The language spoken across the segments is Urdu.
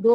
2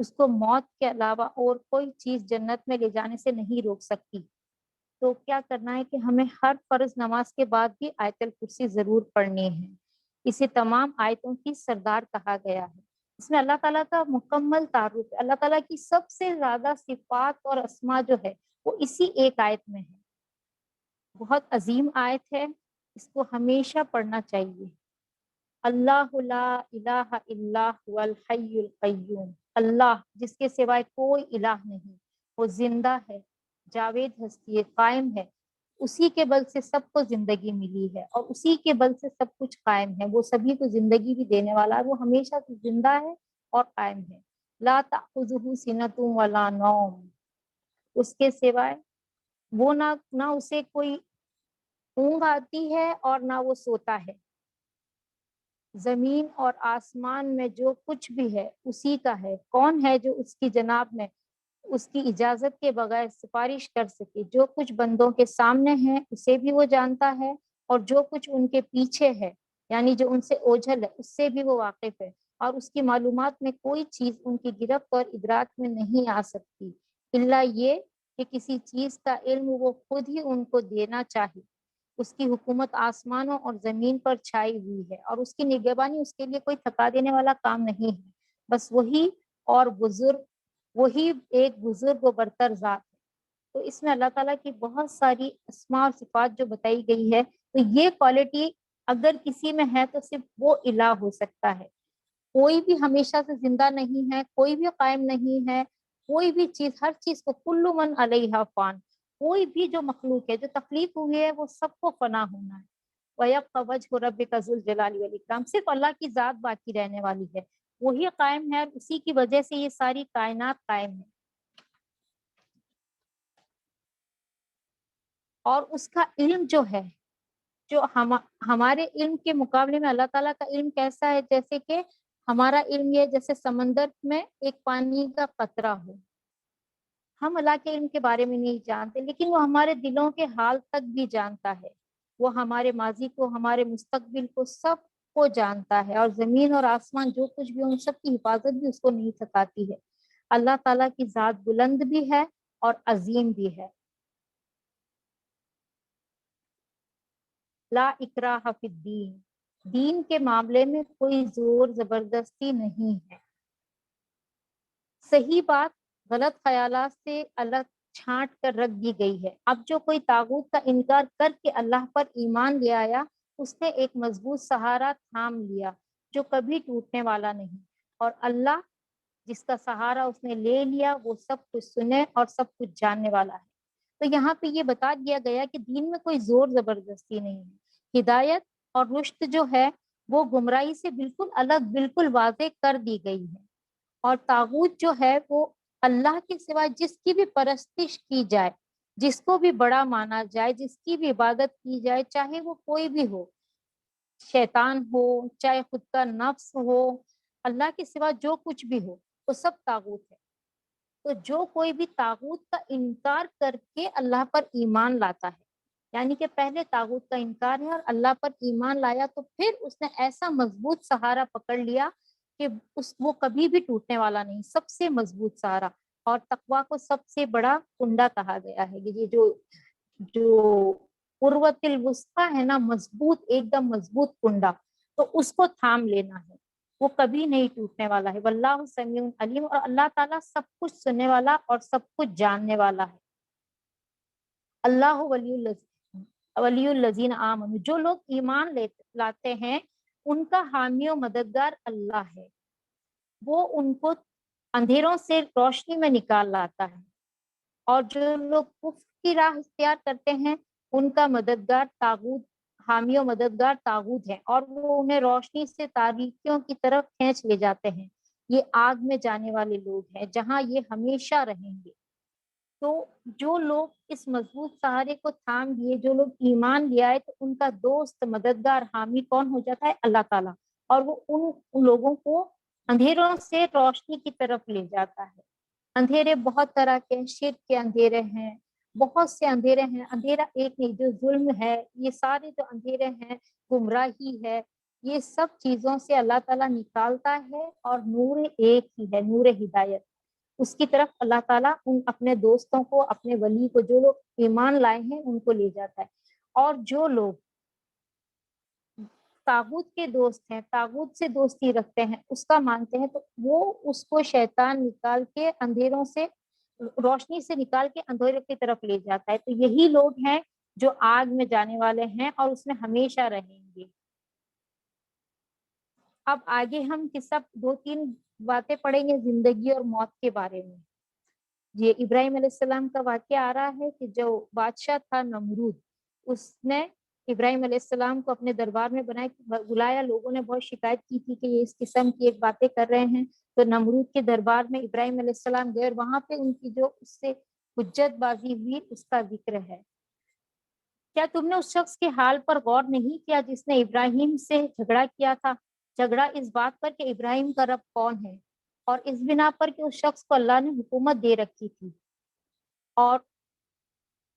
اس کو موت کے علاوہ اور کوئی چیز جنت میں لے جانے سے نہیں روک سکتی۔ تو کیا کرنا ہے کہ ہمیں ہر فرض نماز کے بعد بھی آیت الکرسی ضرور پڑھنی ہے۔ اسے تمام آیتوں کی سردار کہا گیا ہے۔ اس میں اللہ تعالیٰ کا مکمل تعارف ہے، اللہ تعالیٰ کی سب سے زیادہ صفات اور اسما جو ہے وہ اسی ایک آیت میں ہے۔ بہت عظیم آیت ہے، اس کو ہمیشہ پڑھنا چاہیے۔ اللہ لا الہ الا هو الحی القیوم، اللہ جس کے سوائے کوئی الہ نہیں، وہ زندہ ہے، جاوید ہستی ہے، قائم ہے، اسی کے بل سے سب کو زندگی ملی ہے اور اسی کے بل سے سب کچھ قائم ہے۔ وہ سبھی کو زندگی بھی دینے والا ہے، وہ ہمیشہ سے زندہ ہے اور قائم ہے۔ لا تأخذہ سنۃ ولا نوم، اس کے سوائے وہ نہ اسے کوئی اونگ آتی ہے اور نہ وہ سوتا ہے۔ زمین اور آسمان میں جو کچھ بھی ہے اسی کا ہے۔ کون ہے جو اس کی جناب میں اس کی اجازت کے بغیر سفارش کر سکے؟ جو کچھ بندوں کے سامنے ہے اسے بھی وہ جانتا ہے، اور جو کچھ ان کے پیچھے ہے یعنی جو ان سے اوجھل ہے اس سے بھی وہ واقف ہے، اور اس کی معلومات میں کوئی چیز ان کی گرفت اور ادراک میں نہیں آ سکتی الا یہ کہ کسی چیز کا علم وہ خود ہی ان کو دینا چاہے۔ اس کی حکومت آسمانوں اور زمین پر چھائی ہوئی ہے، اور اس کی نگہبانی اس کے لیے کوئی تھکا دینے والا کام نہیں ہے۔ بس وہی اور بزرگ، وہی ایک بزرگ و برتر ذات ہے۔ تو اس میں اللہ تعالیٰ کی بہت ساری اسماء اور صفات جو بتائی گئی ہے، تو یہ کوالٹی اگر کسی میں ہے تو صرف وہ الہ ہو سکتا ہے۔ کوئی بھی ہمیشہ سے زندہ نہیں ہے، کوئی بھی قائم نہیں ہے، کوئی بھی چیز، ہر چیز کو کل من علیہا فان، کوئی بھی جو مخلوق ہے جو تخلیق ہوئی ہے وہ سب کو فنا ہونا ہے۔ وَيَبْقَى وَجْهُ رَبِّكَ ذُو الْجَلَالِ وَالْإِكْرَامِ، صرف اللہ کی ذات باقی رہنے والی ہے، وہی قائم ہے، اسی کی وجہ سے یہ ساری کائنات قائم ہے۔ اور اس کا علم جو ہے، جو ہمارے علم کے مقابلے میں اللہ تعالیٰ کا علم کیسا ہے؟ جیسے کہ ہمارا علم یہ جیسے سمندر میں ایک پانی کا قطرہ ہو، ہم اللہ کے علم کے بارے میں نہیں جانتے، لیکن وہ ہمارے دلوں کے حال تک بھی جانتا ہے، وہ ہمارے ماضی کو، ہمارے مستقبل کو، سب کو جانتا ہے، اور زمین اور آسمان جو کچھ بھی ان سب کی حفاظت بھی اس کو نہیں سکھاتی ہے۔ اللہ تعالیٰ کی ذات بلند بھی ہے اور عظیم بھی ہے۔ لا اکراہ فی الدین، دین کے معاملے میں کوئی زور زبردستی نہیں ہے۔ صحیح بات غلط خیالات سے الگ چھانٹ کر رکھ دی گئی ہے۔ اب جو کوئی طاغوت کا انکار کر کے اللہ پر ایمان لے آیا، اس نے ایک مضبوط سہارا تھام لیا جو کبھی ٹوٹنے والا نہیں، اور اللہ جس کا سہارا اس نے لے لیا وہ سب کچھ سنے اور سب کچھ جاننے والا ہے۔ تو یہاں پہ یہ بتا دیا گیا کہ دین میں کوئی زور زبردستی نہیں ہے۔ ہدایت اور رشد جو ہے وہ گمراہی سے بالکل الگ، بالکل واضح کر دی گئی ہے، اور طاغوت جو ہے وہ اللہ کے سوا جس کی بھی پرستش کی جائے، جس کو بھی بڑا مانا جائے، جس کی بھی عبادت کی جائے، چاہے وہ کوئی بھی ہو، شیطان ہو، چاہے خود کا نفس ہو، اللہ کے سوا جو کچھ بھی ہو، وہ سب طاغوت ہے۔ تو جو کوئی بھی طاغوت کا انکار کر کے اللہ پر ایمان لاتا ہے، یعنی کہ پہلے طاغوت کا انکار ہے اور اللہ پر ایمان لایا، تو پھر اس نے ایسا مضبوط سہارا پکڑ لیا کہ وہ کبھی بھی ٹوٹنے والا نہیں، سب سے مضبوط سہارا۔ اور تقویٰ کو سب سے بڑا کنڈا کہا گیا ہے، یہ جو قروۃ الوثقی ہے نا، مضبوط، ایک دم مضبوط کنڈا، تو اس کو تھام لینا ہے، وہ کبھی نہیں ٹوٹنے والا ہے۔ واللہ سمیع علیم، اور اللہ تعالیٰ سب کچھ سننے والا اور سب کچھ جاننے والا ہے۔ اللہ ولی الذین آمنوا، جو لوگ ایمان لاتے ہیں ان کا حامی و مددگار اللہ ہے، وہ ان کو اندھیروں سے روشنی میں نکال لاتا ہے، اور جو لوگ کفر کی راہ اختیار کرتے ہیں ان کا مددگار طاغوت، حامی و مددگار طاغوت ہے، اور وہ انہیں روشنی سے تاریکیوں کی طرف کھینچ لے جاتے ہیں۔ یہ آگ میں جانے والے لوگ ہیں جہاں یہ ہمیشہ رہیں گے۔ تو جو لوگ اس مضبوط سہارے کو تھام لیے، جو لوگ ایمان لے آئے، تو ان کا دوست، مددگار، حامی کون ہو جاتا ہے؟ اللہ تعالیٰ، اور وہ ان لوگوں کو اندھیروں سے روشنی کی طرف لے جاتا ہے۔ اندھیرے بہت طرح کے، شرک کے اندھیرے ہیں، بہت سے اندھیرے ہیں، اندھیرا ایک نہیں، جو ظلم ہے، یہ سارے جو اندھیرے ہیں، گمراہی ہے، یہ سب چیزوں سے اللہ تعالیٰ نکالتا ہے اور نور ایک ہی ہے، نور ہدایت، اس کی طرف اللہ تعالیٰ ان اپنے دوستوں کو، اپنے ولی کو، جو لوگ ایمان لائے ہیں ان کو لے جاتا ہے۔ اور جو لوگ طاغوت کے دوست ہیں، طاغوت سے دوستی رکھتے ہیں، اس کا مانتے ہیں، تو وہ اس کو شیطان نکال کے اندھیروں سے، روشنی سے نکال کے اندھیروں کی طرف لے جاتا ہے۔ تو یہی لوگ ہیں جو آگ میں جانے والے ہیں اور اس میں ہمیشہ رہیں گے۔ اب آگے ہم قصہ 2-3 باتیں پڑھیں گے زندگی اور موت کے بارے میں۔ یہ ابراہیم علیہ السلام کا واقعہ آ رہا ہے کہ جو بادشاہ تھا نمرود، اس نے ابراہیم علیہ السلام کو اپنے دربار میں بلایا۔ لوگوں نے بہت شکایت کی تھی کہ یہ اس قسم کی ایک باتیں کر رہے ہیں، تو نمرود کے دربار میں ابراہیم علیہ السلام گئے اور وہاں پہ ان کی جو اس سے حجت بازی ہوئی اس کا ذکر ہے۔ کیا تم نے اس شخص کے حال پر غور نہیں کیا جس نے ابراہیم سے جھگڑا کیا تھا؟ جھگڑا اس بات پر کہ ابراہیم کا رب کون ہے، اور اس بنا پر کہ اس شخص کو اللہ نے حکومت دے رکھی تھی۔ اور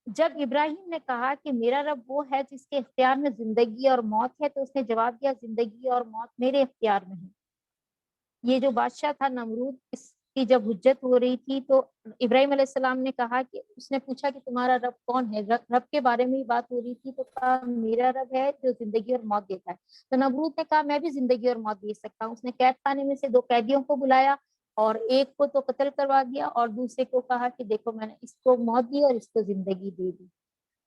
جب ابراہیم نے کہا کہ میرا رب وہ ہے جس کے اختیار میں زندگی اور موت ہے، تو اس نے جواب دیا زندگی اور موت میرے اختیار میں ہے۔ یہ جو بادشاہ تھا نمرود، اس کی جب حجت ہو رہی تھی تو ابراہیم علیہ السلام نے کہا کہ اس نے پوچھا کہ تمہارا رب کون ہے، رب کے بارے میں ہی بات ہو رہی تھی، تو کہا میرا رب ہے جو زندگی اور موت دیتا ہے۔ تو نمرود نے کہا میں بھی زندگی اور موت دے سکتا ہوں۔ اس نے قید خانے میں سے 2 قیدیوں کو بلایا اور ایک کو تو قتل کروا دیا اور دوسرے کو کہا کہ دیکھو میں نے اس کو موت دی اور اس کو زندگی دے دی۔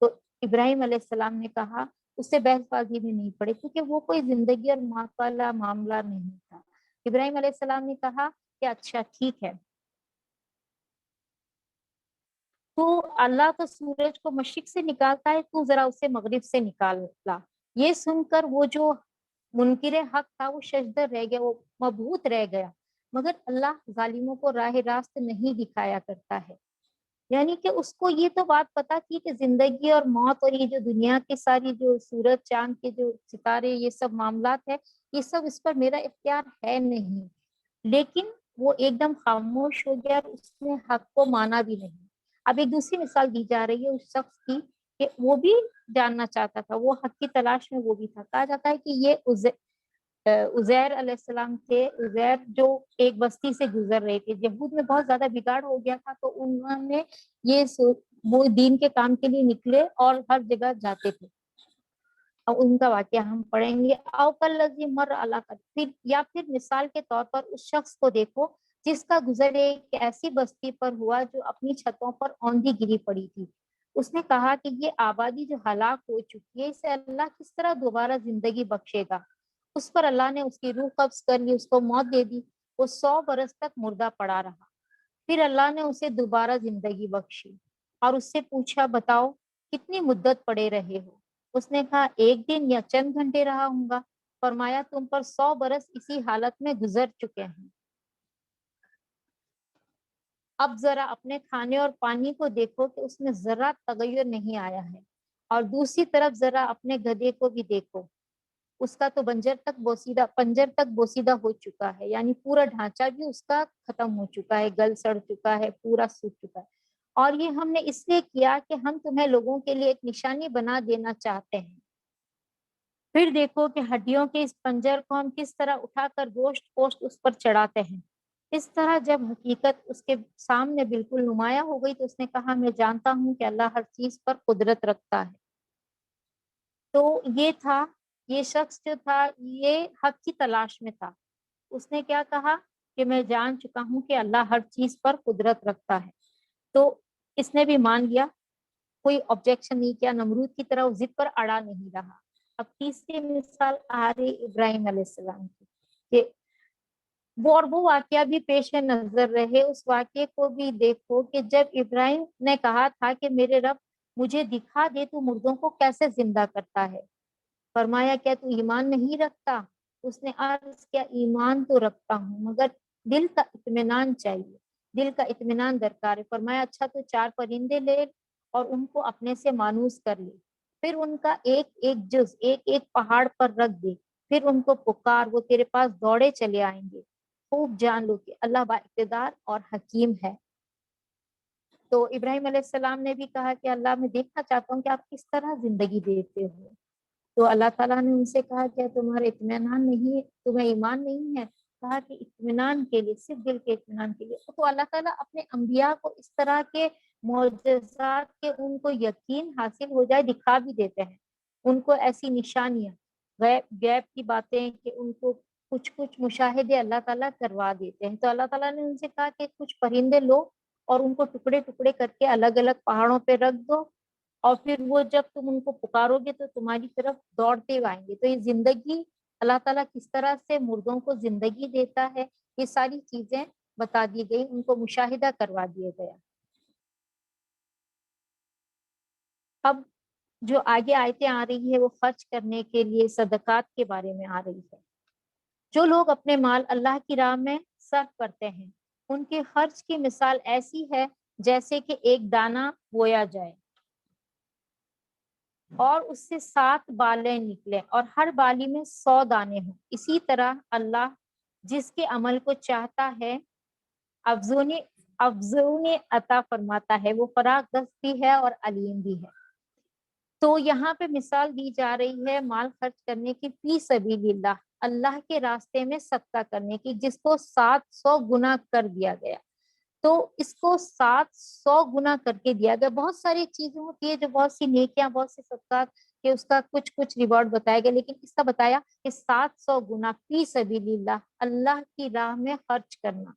تو ابراہیم علیہ السلام نے کہا، اس سے بحث بازی میں نہیں پڑے کیونکہ وہ کوئی زندگی اور موت والا معاملہ نہیں تھا۔ ابراہیم علیہ السلام نے کہا کہ اچھا ٹھیک ہے، تو اللہ تو سورج کو مشرق سے نکالتا ہے، تو ذرا اسے مغرب سے نکال لا۔ یہ سن کر وہ جو منکر حق تھا وہ ششدر رہ گیا، وہ مبہوت رہ گیا، مگر اللہ ظالموں کو راہ راست نہیں دکھایا کرتا ہے۔ یعنی کہ اس کو یہ تو بات پتا تھی کہ زندگی اور موت اور یہ جو دنیا کی ساری جو سورج چاند کے جو ستارے یہ سب معاملات ہے، یہ سب اس پر میرا اختیار ہے نہیں، لیکن وہ ایک دم خاموش ہو گیا اور اس نے حق کو مانا بھی نہیں۔ اب ایک دوسری مثال دی جا رہی ہے اس شخص کی کہ وہ بھی جاننا چاہتا تھا، وہ حق کی تلاش میں وہ بھی تھا۔ کہا جاتا ہے کہ یہ عزیر علیہ السلام تھے۔ عزیر جو ایک بستی سے گزر رہے تھے، یہود میں بہت زیادہ بگاڑ ہو گیا تھا، تو انہوں نے وہ دین کے کام کے لیے نکلے اور ہر جگہ جاتے تھے۔ اب ان کا واقعہ ہم پڑھیں گے۔ او کالذی مر علی قریہ، یا پھر مثال کے طور پر اس شخص کو دیکھو جس کا گزر ایک ایسی بستی پر ہوا جو اپنی چھتوں پر اوندھی گری پڑی تھی۔ اس نے کہا کہ یہ آبادی جو ہلاک ہو چکی ہے، اسے اللہ کس طرح دوبارہ زندگی بخشے گا؟ اس پر اللہ نے اس کی روح قبض کر لی، اس کو موت دے دی۔ وہ 100 برس تک مردہ پڑا رہا۔ پھر اللہ نے اسے دوبارہ زندگی بخشی اور اس سے پوچھا بتاؤ کتنی مدت پڑے رہے ہو؟ اس نے کہا 1 دن یا چند گھنٹے رہا ہوں گا۔ فرمایا تم پر 100 برس اسی حالت میں گزر چکے ہیں۔ اب ذرا اپنے کھانے اور پانی کو دیکھو کہ اس میں ذرا تغیر نہیں آیا ہے، اور دوسری طرف ذرا اپنے گدھے کو بھی دیکھو، اس کا تو پنجر تک بوسیدہ ہو چکا ہے، یعنی پورا ڈھانچہ بھی اس کا ختم ہو چکا ہے، گل سڑ چکا ہے، پورا سوکھ چکا ہے۔ اور یہ ہم نے اس لیے کیا کہ ہم تمہیں لوگوں کے لیے ایک نشانی بنا دینا چاہتے ہیں۔ پھر دیکھو کہ ہڈیوں کے اس پنجر کو ہم کس طرح اٹھا کر گوشت اس پر چڑھاتے ہیں۔ اس طرح جب حقیقت اس کے سامنے بالکل نمایاں ہو گئی تو اس نے کہا میں جانتا ہوں کہ اللہ ہر چیز پر قدرت رکھتا ہے۔ تو یہ شخص جو تھا یہ حق کی تلاش میں تھا۔ اس نے کیا کہا کہ میں جان چکا ہوں کہ اللہ ہر چیز پر قدرت رکھتا ہے۔ تو اس نے بھی مان لیا، کوئی آبجیکشن نہیں کیا، نمرود کی طرح ضد پر اڑا نہیں رہا۔ اب تیسری مثال آ رہی ابراہیم علیہ السلام کی کہ وہ واقعہ بھی پیش نظر رہے۔ اس واقعے کو بھی دیکھو کہ جب ابراہیم نے کہا تھا کہ میرے رب مجھے دکھا دے تو مردوں کو کیسے زندہ کرتا ہے۔ فرمایا کیا تو ایمان نہیں رکھتا؟ اس نے عرض کیا ایمان تو رکھتا ہوں مگر دل کا اطمینان چاہیے، دل کا اطمینان درکار ہے۔ فرمایا اچھا تو 4 پرندے لے اور ان کو اپنے سے مانوس کر لے، پھر ان کا ایک ایک جز ایک پہاڑ پر رکھ دے، پھر ان کو پکار، وہ تیرے پاس دوڑے چلے آئیں گے۔ خوب جان لو کہ اللہ با اقتدار اور حکیم ہے۔ تو ابراہیم علیہ السلام نے بھی کہا کہ اللہ میں دیکھنا چاہتا ہوں کہ آپ کس طرح زندگی دیتے ہو۔ تو اللہ تعالیٰ نے ان سے کہا کہ تمہارا اطمینان نہیں ہے، تمہیں ایمان نہیں ہے؟ کہا کہ اطمینان کے لیے، صرف دل کے اطمینان کے لیے۔ تو اللہ تعالیٰ اپنے انبیاء کو اس طرح کے معجزات کے ان کو یقین حاصل ہو جائے دکھا بھی دیتے ہیں، ان کو ایسی نشانیاں، غیب کی باتیں کہ ان کو کچھ کچھ مشاہدے اللہ تعالیٰ کروا دیتے ہیں۔ تو اللہ تعالیٰ نے ان سے کہا کہ کچھ پرندے لو اور ان کو ٹکڑے ٹکڑے کر کے الگ الگ پہاڑوں پہ رکھ دو، اور پھر وہ جب تم ان کو پکارو گے تو تمہاری طرف دوڑتے ہوئے آئیں گے۔ تو یہ زندگی اللہ تعالیٰ کس طرح سے مردوں کو زندگی دیتا ہے، یہ ساری چیزیں بتا دی گئی، ان کو مشاہدہ کروا دیا گیا۔ اب جو آگے آیتیں آ رہی ہے وہ خرچ کرنے کے لیے صدقات کے بارے میں آ رہی ہے۔ جو لوگ اپنے مال اللہ کی راہ میں صرف کرتے ہیں، ان کے خرچ کی مثال ایسی ہے جیسے کہ ایک دانہ بویا جائے اور اس سے 7 بالیں نکلے اور ہر بالی میں 100 دانے ہوں۔ اسی طرح اللہ جس کے عمل کو چاہتا ہے افزونی عطا فرماتا ہے، وہ فراخ دست بھی ہے اور علیم بھی ہے۔ تو یہاں پہ مثال دی جا رہی ہے مال خرچ کرنے کی، فی سبیل اللہ، اللہ کے راستے میں صدقہ کرنے کی، جس کو 700 گنا کر دیا گیا۔ تو اس کو 700 گنا کر کے دیا گیا۔ بہت ساری چیزیں ہوتی ہے جو بہت سی نیکیاں، بہت سے صدقات کہ اس کا کچھ کچھ ریوارڈ بتایا گیا، لیکن اس کا بتایا کہ 700 گنا فی سبیل اللہ، اللہ کی راہ میں خرچ کرنا،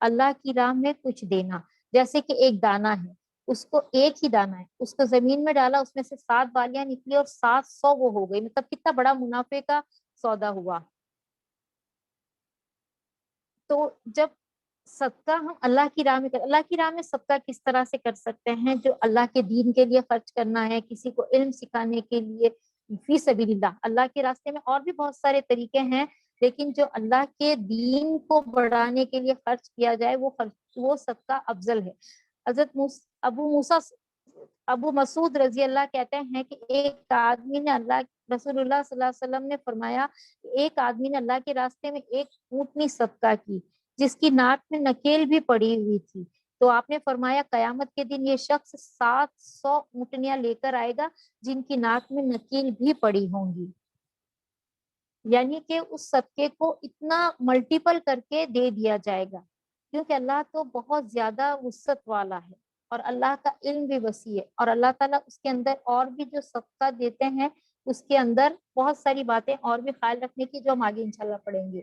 اللہ کی راہ میں کچھ دینا۔ جیسے کہ ایک دانہ ہے، اس کو ایک ہی دانہ ہے، اس کو زمین میں ڈالا، اس میں سے 7 بالیاں نکلی اور 700 وہ ہو گئی، مطلب کتنا بڑا منافع کا سودا ہوا۔ تو جب صدقہ ہم اللہ کی راہ میں اللہ کی راہ میں صدقہ کس طرح سے کر سکتے ہیں؟ جو اللہ کے دین کے لیے خرچ کرنا ہے، کسی کو علم سکھانے کے لیے، فی سبیل اللہ، اللہ کے راستے میں اور بھی بہت سارے طریقے ہیں، لیکن جو اللہ کے دین کو بڑھانے کے لیے خرچ کیا جائے وہ صدقہ افضل ہے۔ حضرت ابو مسعود رضی اللہ کہتے ہیں کہ ایک آدمی نے رسول اللہ صلی اللہ علیہ وسلم نے فرمایا کہ ایک آدمی نے اللہ کے راستے میں ایک اونٹنی صدقہ کی جس کی ناک میں نکیل بھی پڑی ہوئی تھی۔ تو آپ نے فرمایا قیامت کے دن یہ شخص 700 اونٹنیاں لے کر آئے گا جن کی ناک میں نکیل بھی پڑی ہوں گی، یعنی کہ اس صدقے کو اتنا ملٹیپل کر کے دے دیا جائے گا، کیونکہ اللہ تو بہت زیادہ وسعت والا ہے اور اللہ کا علم بھی وسیع ہے، اور اللہ تعالیٰ اس کے اندر اور بھی جو صدقہ دیتے ہیں اس کے اندر بہت ساری باتیں اور بھی خیال رکھنے کی، جو ہم آگے انشاءاللہ پڑھیں گے۔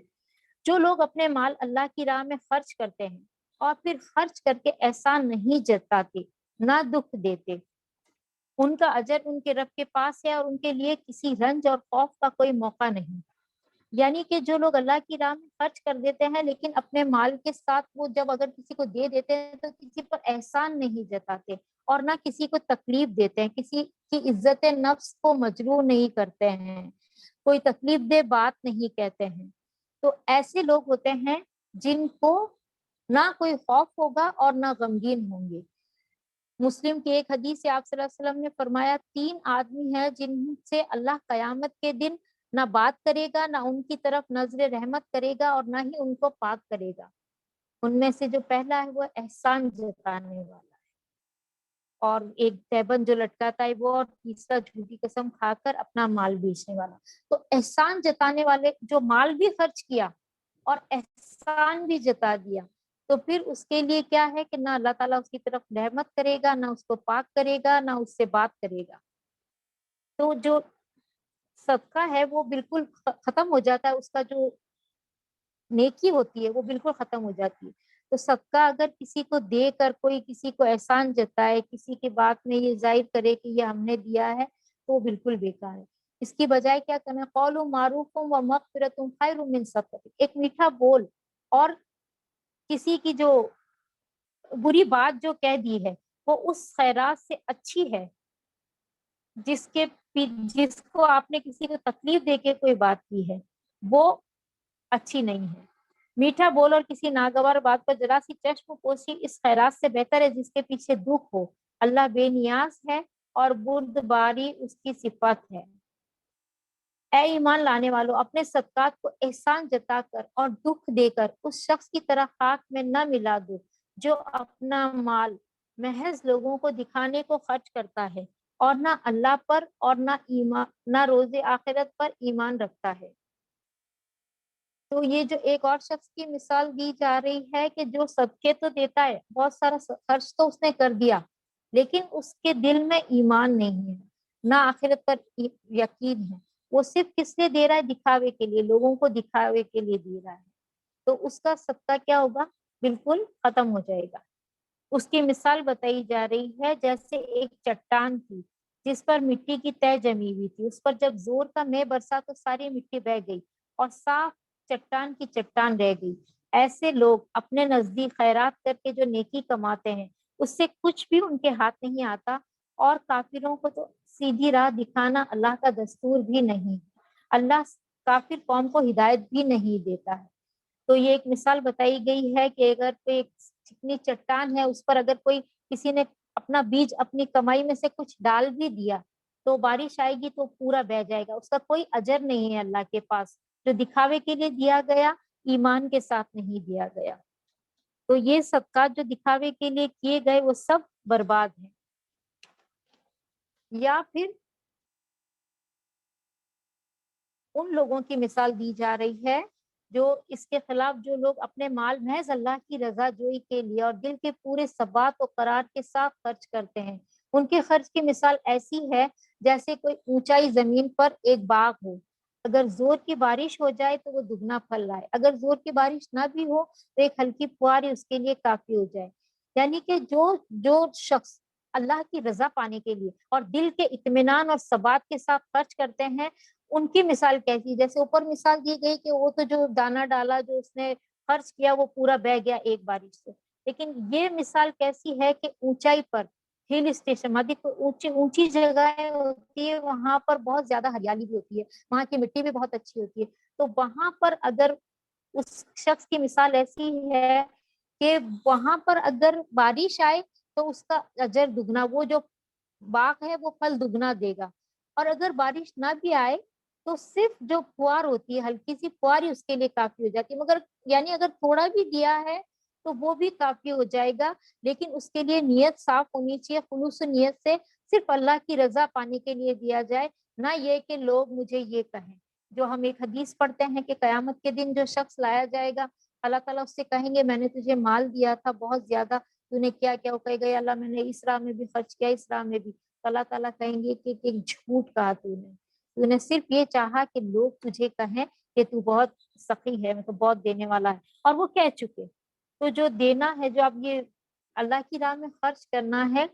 جو لوگ اپنے مال اللہ کی راہ میں خرچ کرتے ہیں اور پھر خرچ کر کے احسان نہیں جتاتے، نہ دکھ دیتے، ان کا اجر ان کے رب کے پاس ہے اور ان کے لیے کسی رنج اور خوف کا کوئی موقع نہیں۔ یعنی کہ جو لوگ اللہ کی راہ میں خرچ کر دیتے ہیں لیکن اپنے مال کے ساتھ وہ جب اگر کسی کو دے دیتے ہیں تو کسی پر احسان نہیں جتاتے اور نہ کسی کو تکلیف دیتے ہیں، کسی کی عزت نفس کو مجروح نہیں کرتے ہیں، کوئی تکلیف دہ بات نہیں کہتے ہیں، تو ایسے لوگ ہوتے ہیں جن کو نہ کوئی خوف ہوگا اور نہ غمگین ہوں گے۔ مسلم کی ایک حدیث سے آپ صلی اللہ علیہ وسلم نے فرمایا 3 آدمی ہیں جن سے اللہ قیامت کے دن نہ بات کرے گا، نہ ان کی طرف نظر رحمت کرے گا اور نہ ہی ان کو پاک کرے گا۔ ان میں سے جو پہلا ہے وہ احسان جتانے والا ہے، اور ایک دیوبند جو لٹکاتا ہے وہ، اور تیسرا جھوٹی قسم کھا کر اپنا مال بیچنے والا۔ تو احسان جتانے والے جو مال بھی خرچ کیا اور احسان بھی جتا دیا، تو پھر اس کے لیے کیا ہے کہ نہ اللہ تعالیٰ اس کی طرف رحمت کرے گا، نہ اس کو پاک کرے گا، نہ اس سے بات کرے گا۔ تو جو صدقہ ہے وہ بالکل ختم ہو جاتا ہے، اس کا جو نیکی ہوتی ہے وہ بالکل ختم ہو جاتی ہے۔ تو صدقہ اگر کسی کو دے کر کوئی کسی کو احسان جتائے، کسی کی بات میں یہ ظاہر کرے کہ یہ ہم نے دیا ہے، تو وہ بالکل بیکار ہے۔ اس کی بجائے کیا کرنا، قول معروف و مغفرۃ خیر من صدقۃ، ایک میٹھا بول اور کسی کی جو بری بات جو کہہ دی ہے وہ اس خیرات سے اچھی ہے جس کو آپ نے کسی کو تکلیف دے کے کوئی بات کی ہے، وہ اچھی نہیں ہے۔ میٹھا بول اور کسی ناگوار بات پر ذرا سی چشم پوشی اس خیرات سے بہتر ہے جس کے پیچھے دکھ ہو۔ اللہ بے نیاز ہے اور بردباری اس کی صفت ہے۔ اے ایمان لانے والوں، اپنے صدقات کو احسان جتا کر اور دکھ دے کر اس شخص کی طرح خاک میں نہ ملا دو جو اپنا مال محض لوگوں کو دکھانے کو خرچ کرتا ہے اور نہ اللہ پر اور نہ روز آخرت پر ایمان رکھتا ہے۔ تو یہ جو ایک اور شخص کی مثال دی جا رہی ہے کہ جو صدقے تو دیتا ہے، بہت سارا خرچ تو اس نے کر دیا، لیکن اس کے دل میں ایمان نہیں ہے، نہ آخرت پر یقین ہے، وہ صرف کس لیے دے رہا ہے؟ دکھاوے کے لیے، لوگوں کو دکھاوے کے لیے دے رہا ہے، تو اس کا صدقہ کیا ہوگا؟ بالکل ختم ہو جائے گا۔ اس کی مثال بتائی جا رہی ہے جیسے ایک چٹان تھی جس پر مٹی کی تہ جمی ہوئی تھی، اس پر جب زور کا مے برسا تو ساری مٹی بہہ گئی اور صاف چٹان کی چٹان رہ گئی۔ ایسے لوگ اپنے نزدیک خیرات کر کے جو نیکی کماتے ہیں اس سے کچھ بھی ان کے ہاتھ نہیں آتا، اور کافروں کو تو سیدھی راہ دکھانا اللہ کا دستور بھی نہیں، اللہ کافر قوم کو ہدایت بھی نہیں دیتا ہے۔ تو یہ ایک مثال بتائی گئی ہے کہ اگر کوئی چکنی چٹان ہے، اس پر اگر کوئی کسی نے اپنا بیج اپنی کمائی میں سے کچھ ڈال بھی دیا تو بارش آئے گی تو پورا بہ جائے گا، اس کا کوئی اجر نہیں ہے اللہ کے پاس، جو دکھاوے کے لیے دیا گیا ایمان کے ساتھ نہیں دیا گیا۔ تو یہ صدقات جو دکھاوے کے لیے کیے گئے وہ سب برباد ہیں۔ یا پھر ان لوگوں کی مثال دی جا رہی ہے جو اس کے خلاف، جو لوگ اپنے مال محض اللہ کی رضا جوئی کے لیے اور دل کے پورے ثبات و قرار کے ساتھ خرچ کرتے ہیں، ان کے خرچ کی مثال ایسی ہے جیسے کوئی اونچائی زمین پر ایک باغ ہو، اگر زور کی بارش ہو جائے تو وہ دگنا پھل لائے، اگر زور کی بارش نہ بھی ہو تو ایک ہلکی فواری اس کے لیے کافی ہو جائے۔ یعنی کہ جو شخص اللہ کی رضا پانے کے لیے اور دل کے اطمینان اور ثبات کے ساتھ خرچ کرتے ہیں، ان کی مثال کیسی؟ جیسے اوپر مثال دی گئی کہ وہ تو جو دانا ڈالا، جو اس نے خرچ کیا وہ پورا بہ گیا ایک بارش سے، لیکن یہ مثال کیسی ہے کہ اونچائی پر، ہل اسٹیشن، اونچی جگہ ہوتی ہے، وہاں پر بہت زیادہ ہریالی بھی ہوتی ہے، وہاں کی مٹی بھی بہت اچھی ہوتی ہے، تو وہاں پر اگر اس شخص کی مثال ایسی ہے کہ وہاں پر اگر بارش آئے تو اس کا اجر دگنا، وہ جو باغ ہے وہ پھل دگنا دے گا، اور اگر بارش نہ بھی آئے تو صرف جو فوار ہوتی ہے، ہلکی سی فوار ہی اس کے لیے کافی ہو جاتی ہے، مگر یعنی اگر تھوڑا بھی دیا ہے تو وہ بھی کافی ہو جائے گا، لیکن اس کے لیے نیت صاف ہونی چاہیے، خلوص نیت سے صرف اللہ کی رضا پانے کے لیے دیا جائے، نہ یہ کہ لوگ مجھے یہ کہیں۔ جو ہم ایک حدیث پڑھتے ہیں کہ قیامت کے دن جو شخص لایا جائے گا، اللہ تعالیٰ اس سے کہیں گے میں نے تجھے مال دیا تھا بہت زیادہ، تو نے کیا کیا؟ وہ کہے گا اللہ میں نے اس راہ میں بھی خرچ کیا، اس راہ میں بھی، اللہ تعالیٰ کہیں گے کہ ایک جھوٹ کہا تو نے صرف یہ چاہا کہ لوگ تجھے کہیں کہ تو بہت سخی ہے، مطلب بہت دینے والا ہے، اور وہ کہہ چکے۔ تو جو دینا ہے، جو اب یہ اللہ کی راہ میں خرچ کرنا ہے،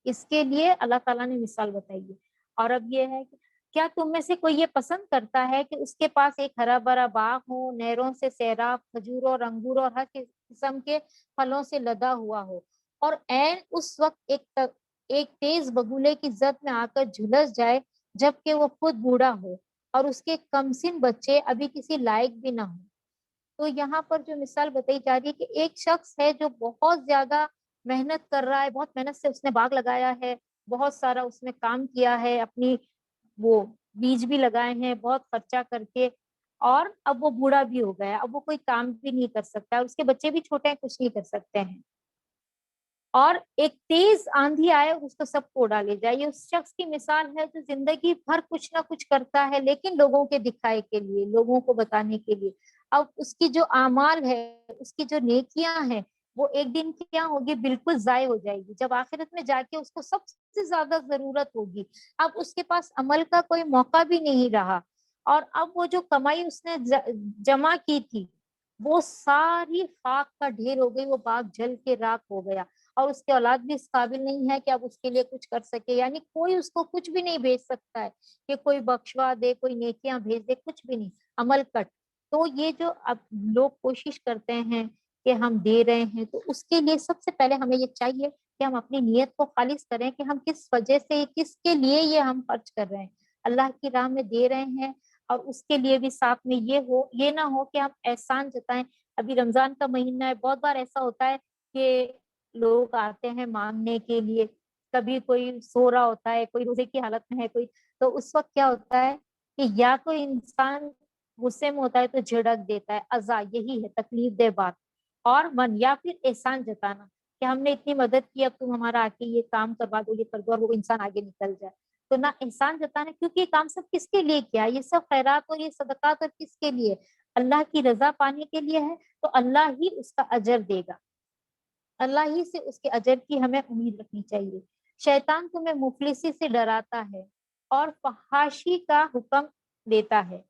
اس کے لیے اللہ تعالیٰ نے مثال بتائی ہے۔ اور اب یہ ہے کہ کیا تم میں سے کوئی یہ پسند کرتا ہے کہ اس کے پاس ایک ہرا بھرا باغ ہو، نہروں سے سیراب، کھجوروں اور انگوروں اور ہر قسم کے پھلوں سے لدا ہوا ہو، اور عین اس وقت ایک تیز بگولے کی زد میں آ کر جھلس جائے جبکہ وہ خود بوڑھا ہو اور اس کے کمسن بچے ابھی کسی لائق بھی نہ ہو۔ تو یہاں پر جو مثال بتائی جا رہی ہے کہ ایک شخص ہے جو بہت زیادہ محنت کر رہا ہے، بہت محنت سے اس نے باغ لگایا ہے، بہت سارا اس نے کام کیا ہے، اپنی وہ بیج بھی لگائے ہیں بہت خرچہ کر کے، اور اب وہ بوڑھا بھی ہو گیا، اب وہ کوئی کام بھی نہیں کر سکتا، اور اس کے بچے بھی چھوٹے ہیں، کچھ نہیں کر سکتے ہیں، اور ایک تیز آندھی آئے اس کو سب کو اڑا لے جائے۔ یہ اس شخص کی مثال ہے جو زندگی بھر کچھ نہ کچھ کرتا ہے لیکن لوگوں کے دکھائے کے لیے، لوگوں کو بتانے کے لیے، اب اس کی جو اعمال ہے، اس کی جو نیکیاں ہیں، وہ ایک دن کیا ہوگی؟ بالکل ضائع ہو جائے گی، جب آخرت میں جا کے اس کو سب سے زیادہ ضرورت ہوگی، اب اس کے پاس عمل کا کوئی موقع بھی نہیں رہا، اور اب وہ جو کمائی اس نے جمع کی تھی وہ ساری خاک کا ڈھیر ہو گئی، وہ باغ جل کے راکھ ہو گیا، اور اس کے اولاد بھی اس قابل نہیں ہے کہ اب اس کے لیے کچھ کر سکے، یعنی کوئی اس کو کچھ بھی نہیں بھیج سکتا ہے کہ کوئی بخشوا دے، کوئی نیکیاں بھیج دے، کچھ بھی نہیں، عمل کٹ۔ تو یہ جو اب لوگ کوشش کرتے ہیں کہ ہم دے رہے ہیں، تو اس کے لیے سب سے پہلے ہمیں یہ چاہیے کہ ہم اپنی نیت کو خالص کریں کہ ہم کس وجہ سے، کس کے لیے یہ ہم خرچ کر رہے ہیں، اللہ کی راہ میں دے رہے ہیں، اور اس کے لیے بھی ساتھ میں یہ نہ ہو کہ ہم احسان جتائیں۔ ابھی رمضان کا مہینہ ہے، بہت بار ایسا ہوتا ہے کہ لوگ آتے ہیں مانگنے کے لیے، کبھی کوئی سو رہا ہوتا ہے، کوئی روزے کی حالت میں ہے، کوئی، تو اس وقت کیا ہوتا ہے کہ یا تو انسان غصے میں ہوتا ہے تو جھڑک دیتا ہے، ازا یہی ہے تکلیف دہ بات، اور من یا پھر احسان جتانا، کہ ہم نے اتنی مدد کی، اب تم ہمارا آ کے یہ کام کروا دو، یہ کر دو، اور وہ انسان آگے نکل جائے. تو نہ احسان جتانا، کیونکہ یہ کام سب کس کے لیے کیا، یہ سب خیرات اور یہ صدقات اور کس کے لیے، اللہ کی رضا پانے کے لیے ہے. تو اللہ ہی اس کا اجر دے گا، اللہ ہی سے اس کے اجر کی ہمیں امید رکھنی چاہیے. شیطان تمہیں مفلسی سے ڈراتا ہے اور فحاشی کا حکم دیتا ہے،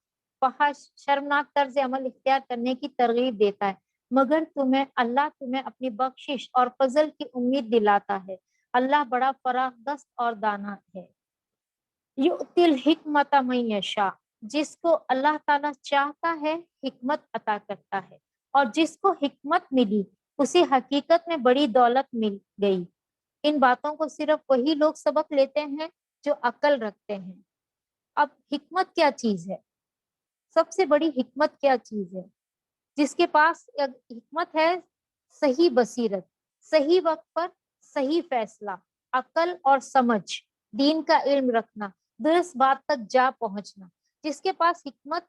فحش شرمناک طرز عمل اختیار کرنے کی ترغیب دیتا ہے، مگر اللہ تمہیں اپنی بخشش اور فضل کی امید دلاتا ہے. اللہ بڑا فراخ دست اور دانا ہے. یؤتی الحکمت من یشاء، جس کو اللہ تعالیٰ چاہتا ہے حکمت عطا کرتا ہے، اور جس کو حکمت ملی اسے حقیقت میں بڑی دولت مل گئی. ان باتوں کو صرف وہی لوگ سبق لیتے ہیں جو عقل رکھتے ہیں. اب حکمت کیا چیز ہے؟ سب سے بڑی حکمت کیا چیز ہے؟ جس کے پاس حکمت ہے، صحیح بصیرت، صحیح وقت پر صحیح فیصلہ، عقل اور سمجھ، دین کا علم رکھنا، درست بات تک جا پہنچنا. جس کے پاس حکمت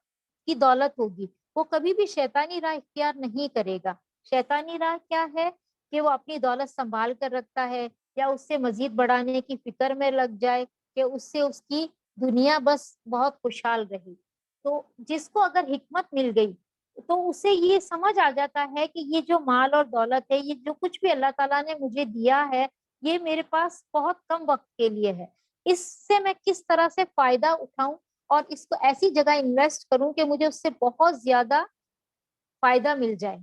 کی دولت ہوگی وہ کبھی بھی شیطانی راہ اختیار نہیں کرے گا. شیطانی راہ کیا ہے؟ کہ وہ اپنی دولت سنبھال کر رکھتا ہے، یا اس سے مزید بڑھانے کی فکر میں لگ جائے کہ اس سے اس کی دنیا بس بہت خوشحال رہی. تو جس کو اگر حکمت مل گئی تو اسے یہ سمجھ آ جاتا ہے کہ یہ جو مال اور دولت ہے، یہ جو کچھ بھی اللہ تعالیٰ نے مجھے دیا ہے، یہ میرے پاس بہت کم وقت کے لیے ہے. اس سے میں کس طرح سے فائدہ اٹھاؤں اور اس کو ایسی جگہ انویسٹ کروں کہ مجھے اس سے بہت زیادہ فائدہ مل جائے.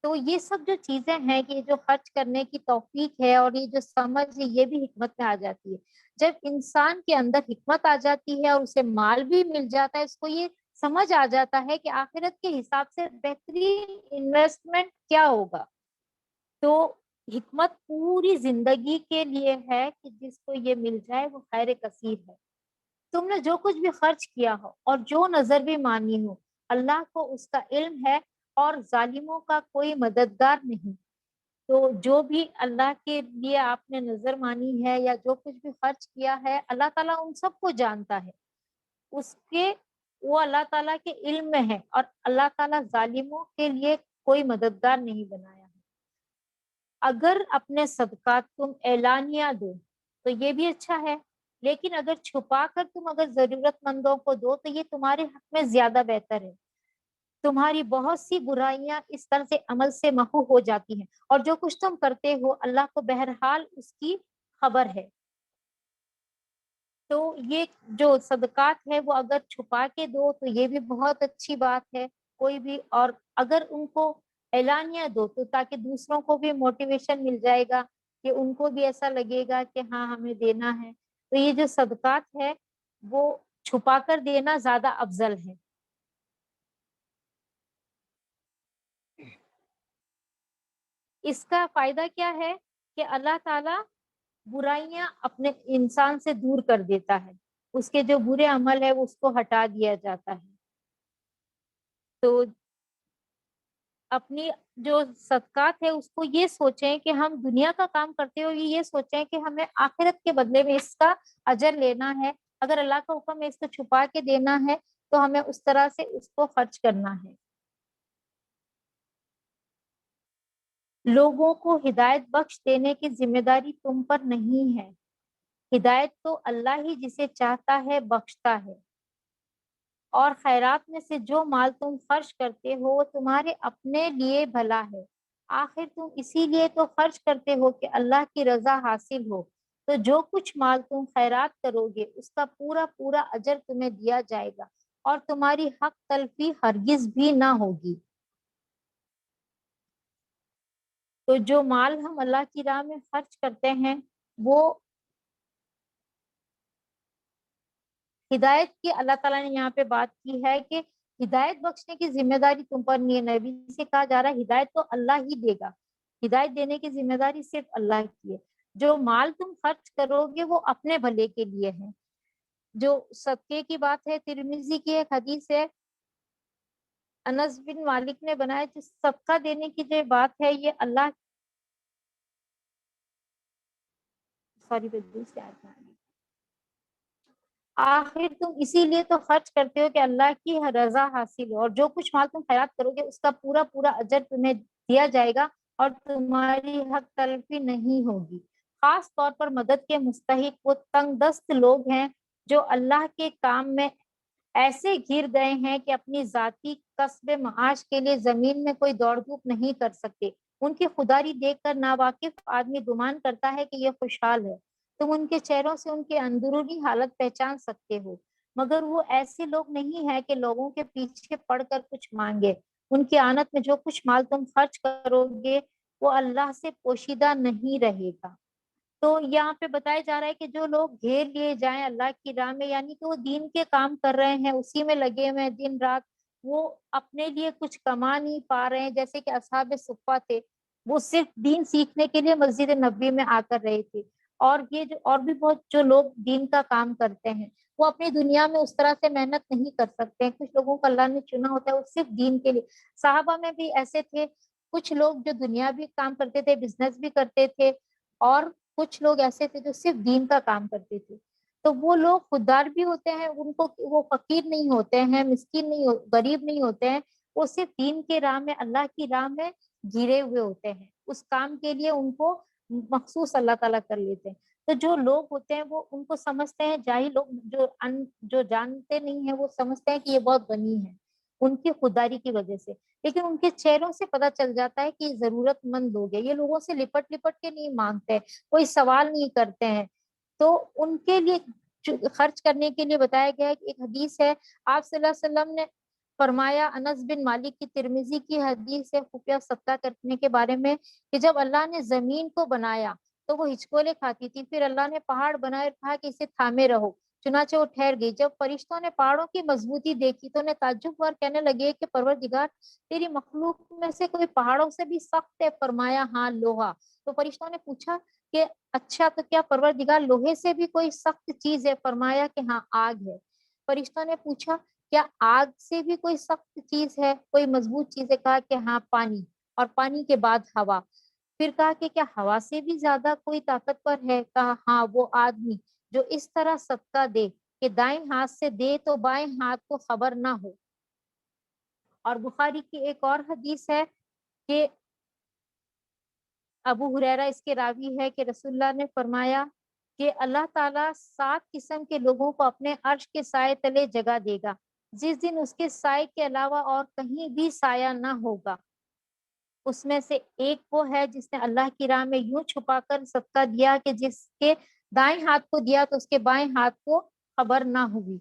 تو یہ سب جو چیزیں ہیں کہ جو خرچ کرنے کی توفیق ہے اور یہ جو سمجھ ہے، یہ بھی حکمت میں آ جاتی ہے. جب انسان کے اندر حکمت آ جاتی ہے اور اسے مال بھی مل جاتا ہے، اس کو یہ سمجھ آ جاتا ہے کہ آخرت کے حساب سے بہترین انویسٹمنٹ کیا ہوگا. تو حکمت پوری زندگی کے لیے ہے کہ جس کو یہ مل جائے وہ خیر کثیر ہے. تم نے جو کچھ بھی خرچ کیا ہو اور جو نظر بھی مانی ہو، اللہ کو اس کا علم ہے اور ظالموں کا کوئی مددگار نہیں. تو جو بھی اللہ کے لیے آپ نے نظر مانی ہے یا جو کچھ بھی خرچ کیا ہے، اللہ تعالیٰ ان سب کو جانتا ہے. اس کے وہ اللہ تعالیٰ کے علم میں ہے، اور اللہ تعالیٰ ظالموں کے لیے کوئی مددگار نہیں بنایا ہے. اگر اپنے صدقات تم اعلانیہ دو تو یہ بھی اچھا ہے، لیکن اگر چھپا کر تم اگر ضرورت مندوں کو دو تو یہ تمہارے حق میں زیادہ بہتر ہے. تمہاری بہت سی برائیاں اس طرح سے عمل سے محو ہو جاتی ہیں، اور جو کچھ تم کرتے ہو اللہ کو بہرحال اس کی خبر ہے. تو یہ جو صدقات ہے وہ اگر چھپا کے دو تو یہ بھی بہت اچھی بات ہے کوئی بھی، اور اگر ان کو اعلانیہ دو تو تاکہ دوسروں کو بھی موٹیویشن مل جائے گا کہ ان کو بھی ایسا لگے گا کہ ہاں ہمیں دینا ہے. تو یہ جو صدقات ہے وہ چھپا کر دینا زیادہ افضل ہے. اس کا فائدہ کیا ہے کہ اللہ تعالیٰ برائیاں اپنے انسان سے دور کر دیتا ہے، اس کے جو برے عمل ہے اس کو ہٹا دیا جاتا ہے. تو اپنی جو صدقات ہے اس کو یہ سوچیں کہ ہم دنیا کا کام کرتے ہوئے یہ سوچیں کہ ہمیں آخرت کے بدلے میں اس کا اجر لینا ہے. اگر اللہ کا حکم ہے اس کو چھپا کے دینا ہے تو ہمیں اس طرح سے اس کو خرچ کرنا ہے. لوگوں کو ہدایت بخش دینے کی ذمہ داری تم پر نہیں ہے. ہدایت تو اللہ ہی جسے چاہتا ہے بخشتا ہے. اور خیرات میں سے جو مال تم خرچ کرتے ہو وہ تمہارے اپنے لیے بھلا ہے. آخر تم اسی لیے تو خرچ کرتے ہو کہ اللہ کی رضا حاصل ہو. تو جو کچھ مال تم خیرات کرو گے اس کا پورا پورا اجر تمہیں دیا جائے گا، اور تمہاری حق تلفی ہرگز بھی نہ ہوگی. تو جو مال ہم اللہ کی راہ میں خرچ کرتے ہیں وہ ہدایت کی اللہ تعالیٰ نے یہاں پہ بات کی ہے کہ ہدایت بخشنے کی ذمہ داری تم پر نہیں ہے. نبی سے کہا جا رہا ہے ہدایت تو اللہ ہی دے گا، ہدایت دینے کی ذمہ داری صرف اللہ کی ہے. جو مال تم خرچ کرو گے وہ اپنے بھلے کے لیے ہے. جو صدقے کی بات ہے، ترمذی کی ایک حدیث ہے، انس بن مالک نے بنایا، جو صدقہ دینے کی جو بات ہے یہ اللہ آخر تم اسی لیے تو خرچ کرتے ہو کہ اللہ کی رضا حاصل ہو، اور جو کچھ مال تم خیرات کرو گے اس کا پورا پورا اجر تمہیں دیا جائے گا، اور تمہاری حق تلفی نہیں ہوگی۔ خاص طور پر مدد کے مستحق وہ تنگ دست لوگ ہیں جو اللہ کے کام میں ایسے گر گئے ہیں کہ اپنی ذاتی کسب معاش کے لیے زمین میں کوئی دوڑ دھوپ نہیں کر سکتے۔ ان کی خودداری دیکھ کر ناواقف آدمی گمان کرتا ہے کہ یہ خوشحال ہے۔ تم ان کے چہروں سے ان کے اندرونی حالت پہچان سکتے ہو، مگر وہ ایسے لوگ نہیں ہیں کہ لوگوں کے پیچھے پڑ کر کچھ مانگے۔ ان کی آنت میں جو کچھ مال تم خرچ کرو گے وہ اللہ سے پوشیدہ نہیں رہے گا۔ تو یہاں پہ بتایا جا رہا ہے کہ جو لوگ گھیر لیے جائیں اللہ کی راہ میں، یعنی کہ وہ دین کے کام کر رہے ہیں، اسی میں لگے ہوئے ہیں دن رات، وہ اپنے لیے کچھ کما نہیں پا رہے ہیں، جیسے کہ اصحاب صفہ تھے، وہ صرف دین سیکھنے کے لیے مسجد نبوی میں آ کر رہے تھے۔ اور یہ جو اور بھی بہت جو لوگ دین کا کام کرتے ہیں وہ اپنی دنیا میں اس طرح سے محنت نہیں کر سکتے ہیں۔ کچھ لوگوں کو اللہ نے چنا ہوتا ہے وہ صرف دین کے لیے۔ صحابہ میں بھی ایسے تھے، کچھ لوگ جو دنیا بھی کام کرتے تھے، بزنس بھی کرتے تھے، اور کچھ لوگ ایسے تھے جو صرف دین کا کام کرتے تھے۔ تو وہ لوگ خوددار بھی ہوتے ہیں، ان کو وہ فقیر نہیں ہوتے ہیں، مسکین نہیں غریب نہیں ہوتے ہیں، وہ صرف دین کے راہ میں اللہ کی راہ میں گرے ہوئے ہوتے ہیں، اس کام کے لیے ان کو مخصوص اللہ تعالیٰ کر لیتے ہیں۔ تو جو لوگ ہوتے ہیں وہ ان کو سمجھتے ہیں، جاہل لوگ جو جانتے نہیں ہیں وہ سمجھتے ہیں کہ یہ بہت غنی ہے ان کی خودداری کی وجہ سے، لیکن ان کے چہروں سے پتہ چل جاتا ہے کہ یہ ضرورت مند لوگ ہیں، یہ لوگوں سے لپٹ لپٹ کے نہیں مانگتے، کوئی سوال نہیں کرتے ہیں۔ تو ان کے لیے خرچ کرنے کے لیے بتایا گیا ہے کہ ایک حدیث ہے، آپ صلی اللہ علیہ وسلم نے فرمایا، انس بن مالک کی ترمذی کی حدیث ہے خفیہ صدقہ کرنے کے بارے میں، کہ جب اللہ نے زمین کو بنایا تو وہ ہچکولے کھاتی تھی، پھر اللہ نے پہاڑ بنائے اور کہا کہ اسے تھامے رہو، چنانچہ وہ ٹھہر گئی۔ جب فرشتوں نے پہاڑوں کی مضبوطی دیکھی تو انہیں تعجب ہوا اور کہنے لگے کہ پروردگار، تیری مخلوق میں سے کوئی پہاڑوں سے بھی سخت ہے؟ فرمایا ہاں، لوہا۔ تو فرشتوں نے پوچھا کہ اچھا، تو کیا پروردگار لوہے سے بھی کوئی سخت چیز ہے؟ فرمایا کہ ہاں، آگ ہے۔ فرشتوں نے پوچھا کیا آگ سے بھی کوئی سخت چیز ہے، کوئی مضبوط چیز ہے؟ کہا کہ ہاں، پانی، اور پانی کے بعد ہوا۔ پھر کہا کہ کیا ہوا سے بھی زیادہ کوئی طاقتور ہے؟ کہا ہاں، وہ آدمی جو اس طرح صدقہ دے کہ دائیں ہاتھ سے دے تو بائیں ہاتھ کو خبر نہ ہو۔ اور بخاری کی ایک اور حدیث ہے کہ ابو ہریرہ اس کے راوی ہے کہ رسول اللہ نے فرمایا کہ اللہ تعالیٰ 7 قسم کے لوگوں کو اپنے عرش کے سائے تلے جگہ دے گا، جس دن اس کے سائے کے علاوہ اور کہیں بھی سایہ نہ ہوگا۔ اس میں سے ایک وہ ہے جس نے اللہ کی راہ میں یوں چھپا کر صدقہ دیا کہ جس کے دائیں ہاتھ کو دیا تو اس کے بائیں ہاتھ کو خبر نہ ہوئی۔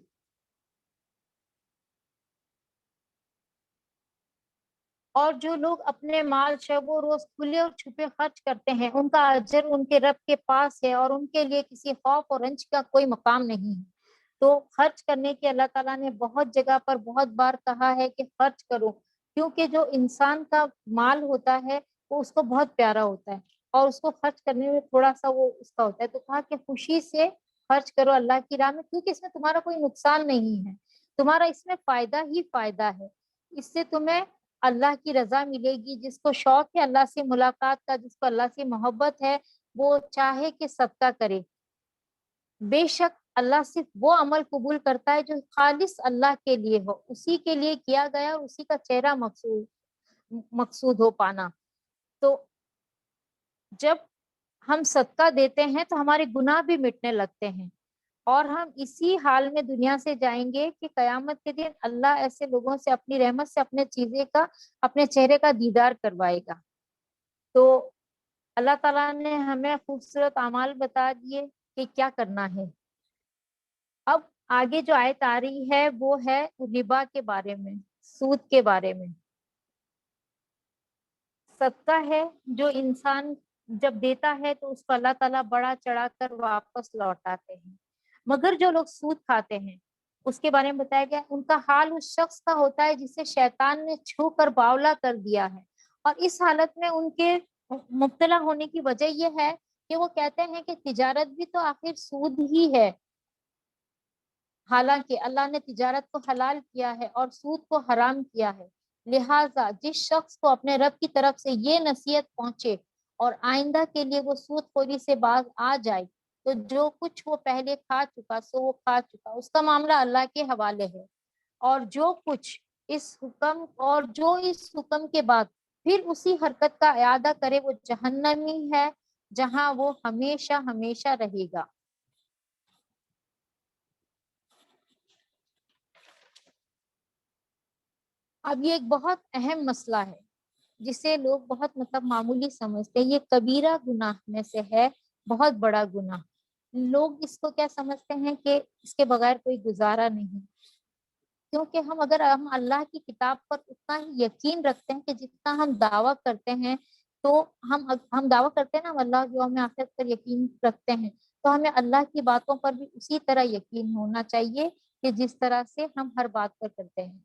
اور جو لوگ اپنے مال شب و روز کھلے اور چھپے خرچ کرتے ہیں، ان کا اجر ان کے رب کے پاس ہے، اور ان کے لیے کسی خوف اور رنج کا کوئی مقام نہیں ہے۔ تو خرچ کرنے کے اللہ تعالیٰ نے بہت جگہ پر بہت بار کہا ہے کہ خرچ کرو، کیونکہ جو انسان کا مال ہوتا ہے وہ اس کو بہت پیارا ہوتا ہے، اور اس کو خرچ کرنے میں تھوڑا سا وہ اس کا ہوتا ہے، تو کہا کہ خوشی سے خرچ کرو اللہ کی راہ میں، کیونکہ اس میں تمہارا کوئی نقصان نہیں ہے، تمہارا اس میں فائدہ ہی فائدہ ہے۔ اس سے تمہیں اللہ کی رضا ملے گی۔ جس کو شوق ہے اللہ سے ملاقات کا، جس کو اللہ سے محبت ہے، وہ چاہے کہ صدقہ کرے۔ بے شک اللہ صرف وہ عمل قبول کرتا ہے جو خالص اللہ کے لیے ہو، اسی کے لیے کیا گیا اور اسی کا چہرہ مقصود ہو پانا۔ تو جب ہم صدقہ دیتے ہیں تو ہمارے گناہ بھی مٹنے لگتے ہیں، اور ہم اسی حال میں دنیا سے جائیں گے کہ قیامت کے دن اللہ ایسے لوگوں سے اپنی رحمت سے اپنے چہرے کا دیدار کروائے گا۔ تو اللہ تعالیٰ نے ہمیں خوبصورت اعمال بتا دیے کہ کیا کرنا ہے۔ اب آگے جو آیت آ رہی ہے وہ ہے ربا کے بارے میں، سود کے بارے میں۔ صدقہ ہے جو انسان جب دیتا ہے تو اس کو اللہ تعالیٰ بڑا چڑھا کر واپس لوٹاتے ہیں، مگر جو لوگ سود کھاتے ہیں اس کے بارے میں بتایا گیا ان کا حال اس شخص کا ہوتا ہے جسے شیطان نے چھو کر باولا کر دیا ہے، اور اس حالت میں ان کے مبتلا ہونے کی وجہ یہ ہے کہ وہ کہتے ہیں کہ تجارت بھی تو آخر سود ہی ہے، حالانکہ اللہ نے تجارت کو حلال کیا ہے اور سود کو حرام کیا ہے۔ لہٰذا جس شخص کو اپنے رب کی طرف سے یہ نصیحت پہنچے اور آئندہ کے لیے وہ سود خوری سے باز آ جائے تو جو کچھ وہ پہلے کھا چکا سو وہ کھا چکا، اس کا معاملہ اللہ کے حوالے ہے، اور جو اس حکم کے بعد پھر اسی حرکت کا اعادہ کرے وہ جہنمی ہے جہاں وہ ہمیشہ ہمیشہ رہے گا۔ اب یہ ایک بہت اہم مسئلہ ہے جسے لوگ بہت معمولی سمجھتے ہیں۔ یہ کبیرہ گناہ میں سے ہے، بہت بڑا گناہ۔ لوگ اس کو کیا سمجھتے ہیں کہ اس کے بغیر کوئی گزارا نہیں، کیونکہ اگر ہم اللہ کی کتاب پر اتنا ہی یقین رکھتے ہیں کہ جتنا ہم دعویٰ کرتے ہیں، تو ہم دعویٰ کرتے ہیں نا، ہم اللہ کی یوم آخرت پر یقین رکھتے ہیں، تو ہمیں اللہ کی باتوں پر بھی اسی طرح یقین ہونا چاہیے کہ جس طرح سے ہم ہر بات پر کرتے ہیں۔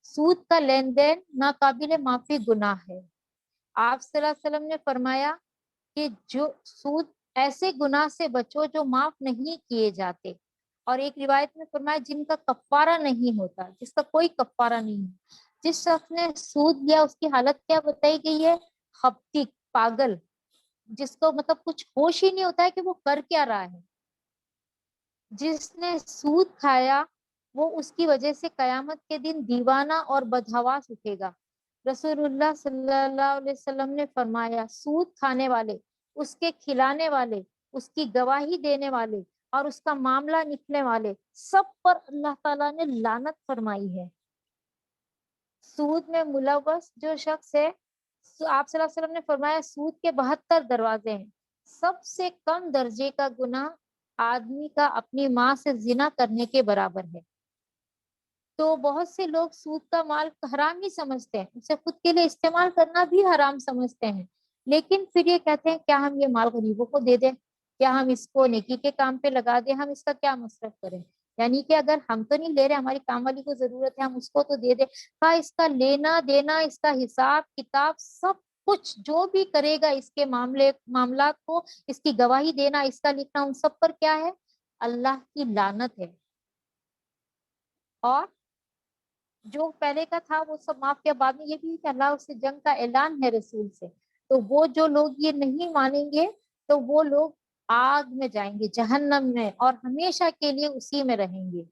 سود کا لین دین ناقابل معافی گناہ ہے۔ آپ صلی اللہ علیہ وسلم نے فرمایا کہ جو سود ایسے گناہ سے بچو جو معاف نہیں کیے جاتے، اور ایک روایت میں فرمایا جن کا کفارہ نہیں ہوتا، جس کا کوئی کفارہ نہیں ہے۔ جس شخص نے سود لیا اس کی حالت کیا بتائی گئی ہے؟ خپتی، پاگل، جس کو کچھ ہوش ہی نہیں ہوتا ہے کہ وہ کر کیا رہا ہے۔ جس نے سود کھایا وہ اس کی وجہ سے قیامت کے دن دیوانہ اور بدحواس اٹھے گا۔ رسول اللہ صلی اللہ علیہ وسلم نے فرمایا سود کھانے والے، اس کے کھلانے والے، اس کی گواہی دینے والے اور اس کا معاملہ نکلنے والے سب پر اللہ تعالیٰ نے لعنت فرمائی ہے۔ سود میں ملوث جو شخص ہے، آپ صلی اللہ علیہ وسلم نے فرمایا سود کے 72 دروازے ہیں۔ سب سے کم درجے کا گناہ آدمی کا اپنی ماں سے زنا کرنے کے برابر ہے۔ تو بہت سے لوگ سود کا مال حرام ہی سمجھتے ہیں، اسے خود کے لیے استعمال کرنا بھی حرام سمجھتے ہیں، لیکن پھر یہ کہتے ہیں کیا ہم یہ مال غریبوں کو دے دیں، کیا ہم اس کو نیکی کے کام پہ لگا دیں، ہم اس کا کیا مصرف کریں، یعنی کہ اگر ہم تو نہیں لے رہے، ہماری کام والی کو ضرورت ہے، ہم اس کو تو دے دیں۔ اس کا لینا دینا، اس کا حساب کتاب، سب کچھ جو بھی کرے گا اس کے معاملات کو، اس کی گواہی دینا، اس کا لکھنا، ان سب پر کیا ہے؟ اللہ کی لعنت ہے۔ اور جو پہلے کا تھا وہ سب معاف کیا، بعد میں یہ بھی کہ اللہ اس سے جنگ کا اعلان ہے رسول سے، تو وہ جو لوگ یہ نہیں مانیں گے تو وہ لوگ آگ میں جائیں گے، جہنم میں، اور ہمیشہ کے لیے اسی میں رہیں گے۔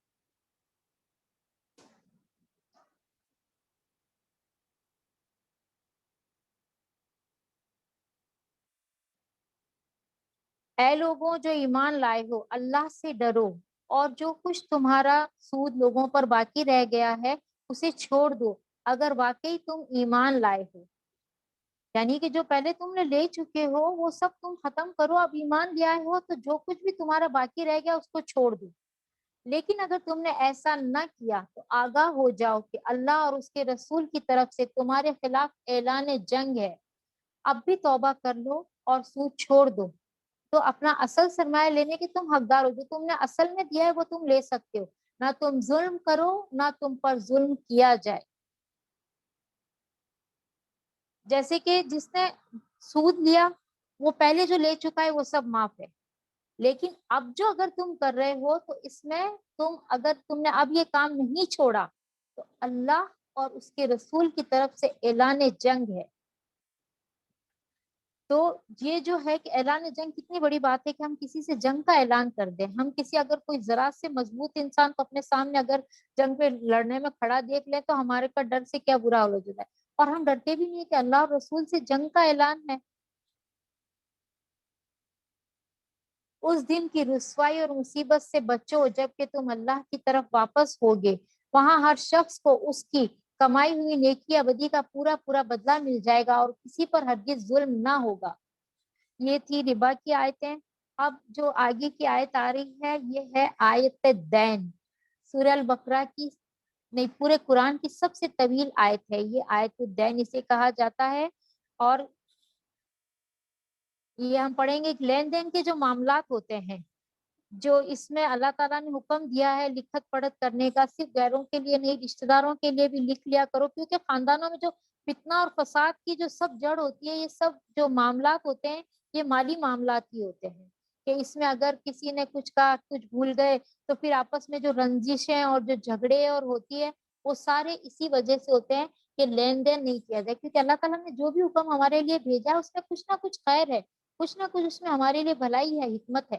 اے لوگوں جو ایمان لائے ہو، اللہ سے ڈرو، اور جو کچھ تمہارا سود لوگوں پر باقی رہ گیا ہے اسے چھوڑ دو، اگر واقعی تم ایمان لائے ہو۔ یعنی کہ جو پہلے تم نے لے چکے ہو وہ سب تم ختم کرو، اب ایمان لے آئے ہو تو جو کچھ بھی تمہارا باقی رہ گیا اس کو چھوڑ دو۔ لیکن اگر تم نے ایسا نہ کیا تو آگاہ ہو جاؤ کہ اللہ اور اس کے رسول کی طرف سے تمہارے خلاف اعلان جنگ ہے، اب بھی توبہ کر لو اور سود چھوڑ دو، تو اپنا اصل سرمایہ لینے کے تم حقدار ہو، جو تم نے اصل میں دیا ہے وہ تم لے سکتے ہو، نہ تم ظلم کرو نہ تم پر ظلم کیا جائے۔ جیسے کہ جس نے سود لیا وہ پہلے جو لے چکا ہے وہ سب معاف ہے، لیکن اب جو اگر تم کر رہے ہو تو اس میں اگر تم نے اب یہ کام نہیں چھوڑا تو اللہ اور اس کے رسول کی طرف سے اعلان جنگ ہے۔ تو یہ جو ہے کہ اعلان جنگ کتنی بڑی بات ہے کہ ہم کسی سے جنگ کا اعلان کر دیں۔ ہم کسی اگر کوئی ذرا سے مضبوط انسان کو اپنے سامنے اگر جنگ پہ لڑنے میں کھڑا دیکھ لیں تو ہمارے کا ڈر سے کیا برا ہو جاتا ہے، اور ہم ڈرتے بھی نہیں کہ اللہ اور رسول سے جنگ کا اعلان ہے۔ اس دن کی رسوائی اور مصیبت سے بچو جب کہ تم اللہ کی طرف واپس ہوگے، وہاں ہر شخص کو اس کی کمائی ہوئی نیکی یا بدی کا پورا پورا بدلہ مل جائے گا، اور کسی پر ہرگز ظلم نہ ہوگا۔ یہ تھی ربا کی آیتیں۔ اب جو آگے کی آیت آ رہی ہے یہ ہے آیت دین، سورہ البقرہ کی، نہیں پورے قرآن کی سب سے طویل آیت ہے یہ، آیت الدین اسے کہا جاتا ہے۔ اور یہ ہم پڑھیں گے لین دین کے جو معاملات ہوتے ہیں، جو اس میں اللہ تعالیٰ نے حکم دیا ہے لکھت پڑھت کرنے کا، صرف غیروں کے لیے نہیں، رشتہ داروں کے لیے بھی لکھ لیا کرو، کیونکہ خاندانوں میں جو فتنہ اور فساد کی جو سب جڑ ہوتی ہے، یہ سب جو معاملات ہوتے ہیں یہ مالی معاملات ہی ہوتے ہیں، کہ اس میں اگر کسی نے کچھ کہا، کچھ بھول گئے، تو پھر آپس میں جو رنجشیں اور جو جھگڑے اور ہوتی ہے وہ سارے اسی وجہ سے ہوتے ہیں کہ لین دین نہیں کیا جائے، کیونکہ اللہ تعالیٰ نے جو بھی حکم ہمارے لیے بھیجا ہے اس میں کچھ نہ کچھ خیر ہے، کچھ نہ کچھ اس میں ہمارے لیے بھلائی ہے، حکمت ہے۔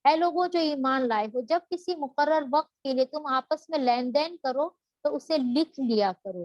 اے لوگوں جو ایمان لائے ہو، جب کسی مقرر وقت کے لیے تم آپس میں لین دین کرو تو اسے لکھ لیا کرو۔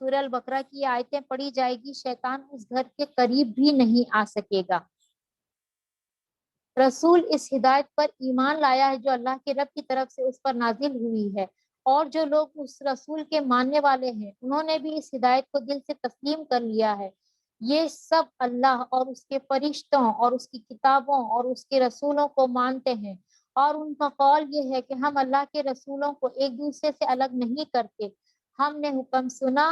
سورہ البقرہ کی آیتیں پڑھی جائے گی، شیطان اس گھر کے قریب بھی نہیں آ سکے گا۔ رسول اس ہدایت پر ایمان لایا ہے جو اللہ کے رب کی طرف سے اس پر نازل ہوئی ہے، اور جو لوگ اس رسول کے ماننے والے ہیں انہوں نے بھی اس ہدایت کو دل سے تسلیم کر لیا ہے۔ یہ سب اللہ اور اس کے فرشتوں اور اس کی کتابوں اور اس کے رسولوں کو مانتے ہیں، اور ان کا قول یہ ہے کہ ہم اللہ کے رسولوں کو ایک دوسرے سے الگ نہیں کرتے۔ ہم نے حکم سنا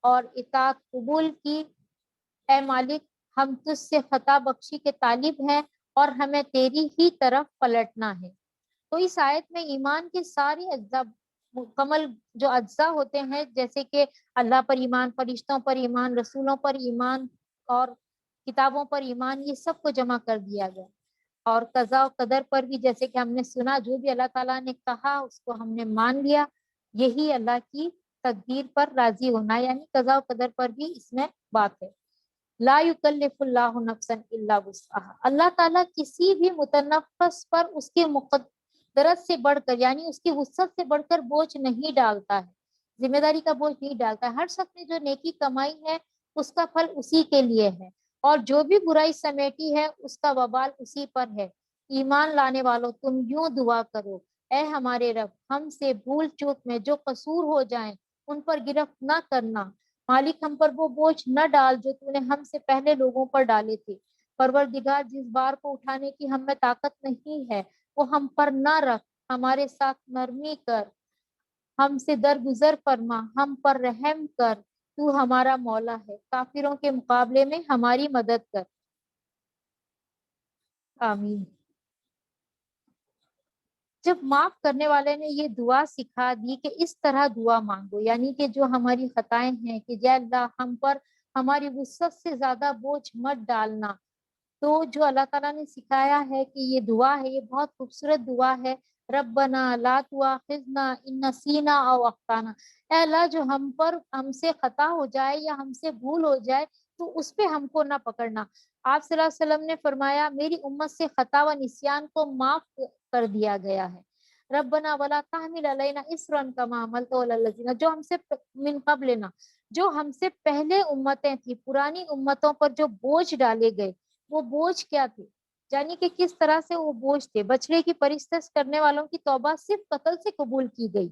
اور اطاعت قبول کی، اے مالک ہم تجھ سے خطا بخشی کے طالب ہیں اور ہمیں تیری ہی طرف پلٹنا ہے۔ تو اس آیت میں ایمان کے سارے اجزاء، مکمل جو اجزاء ہوتے ہیں، جیسے کہ اللہ پر ایمان، فرشتوں پر ایمان، رسولوں پر ایمان اور کتابوں پر ایمان، یہ سب کو جمع کر دیا گیا۔ اور قضاء و قدر پر بھی جیسے کہ ہم نے سنا، جو بھی اللہ تعالیٰ نے کہا اس کو ہم نے مان لیا، یہی اللہ کی تقدیر پر راضی ہونا، یعنی قضاء و قدر پر بھی اس میں بات ہے۔ لا یکلف اللہ نفسا الا وسعها، اللہ تعالیٰ کسی بھی متنفس پر اس کے مقدرت سے بڑھ کر، یعنی اس کی وسعت سے بڑھ کر بوجھ نہیں ڈالتا ہے، ذمہ داری کا بوجھ نہیں ڈالتا ہے۔ ہر شخص نے جو نیکی کمائی ہے اس کا پھل اسی کے لیے ہے، اور جو بھی برائی سمیٹی ہے اس کا وبال اسی پر ہے۔ ایمان لانے والوں تم یوں دعا کرو، اے ہمارے رب ہم سے بھول چوک میں جو قصور ہو جائیں ان پر گرفت نہ کرنا، مالک ہم پر وہ بوجھ نہ ڈال جو تو نے ہم سے پہلے لوگوں پر ڈالے تھے، پروردگار جس بار کو اٹھانے کی ہم میں طاقت نہیں ہے وہ ہم پر نہ رکھ، ہمارے ساتھ نرمی کر، ہم سے درگزر فرما، ہم پر رحم کر، تو ہمارا مولا ہے، کافروں کے مقابلے میں ہماری مدد کر، آمین۔ جب معاف کرنے والے نے یہ دعا سکھا دی کہ اس طرح دعا مانگو، یعنی کہ جو ہماری خطائیں ہیں کہ یا اللہ ہم پر ہماری وسعت سے زیادہ بوجھ مت ڈالنا، تو جو اللہ تعالیٰ نے سکھایا ہے کہ یہ دعا ہے، یہ بہت خوبصورت دعا ہے۔ ربنا لا تؤاخذنا ان نسینا او اخطانا، اے اللہ جو ہم سے خطا ہو جائے یا ہم سے بھول ہو جائے تو اس پہ ہم کو نہ پکڑنا۔ آپ صلی اللہ علیہ وسلم نے فرمایا میری امت سے خطا و نسیان کو معاف کر دیا گیا ہے۔ ربنا ولا تحمل علینا اسرا کما حملت علی الذین، جو ہم سے من قبلنا، جو ہم سے پہلے امتیں تھی، پرانی امتوں پر جو بوجھ ڈالے گئے، وہ بوجھ کیا تھے؟ یعنی کہ کس طرح سے وہ بوجھ تھے؟ بچڑے کی پرستش کرنے والوں کی توبہ صرف قتل سے قبول کی گئی،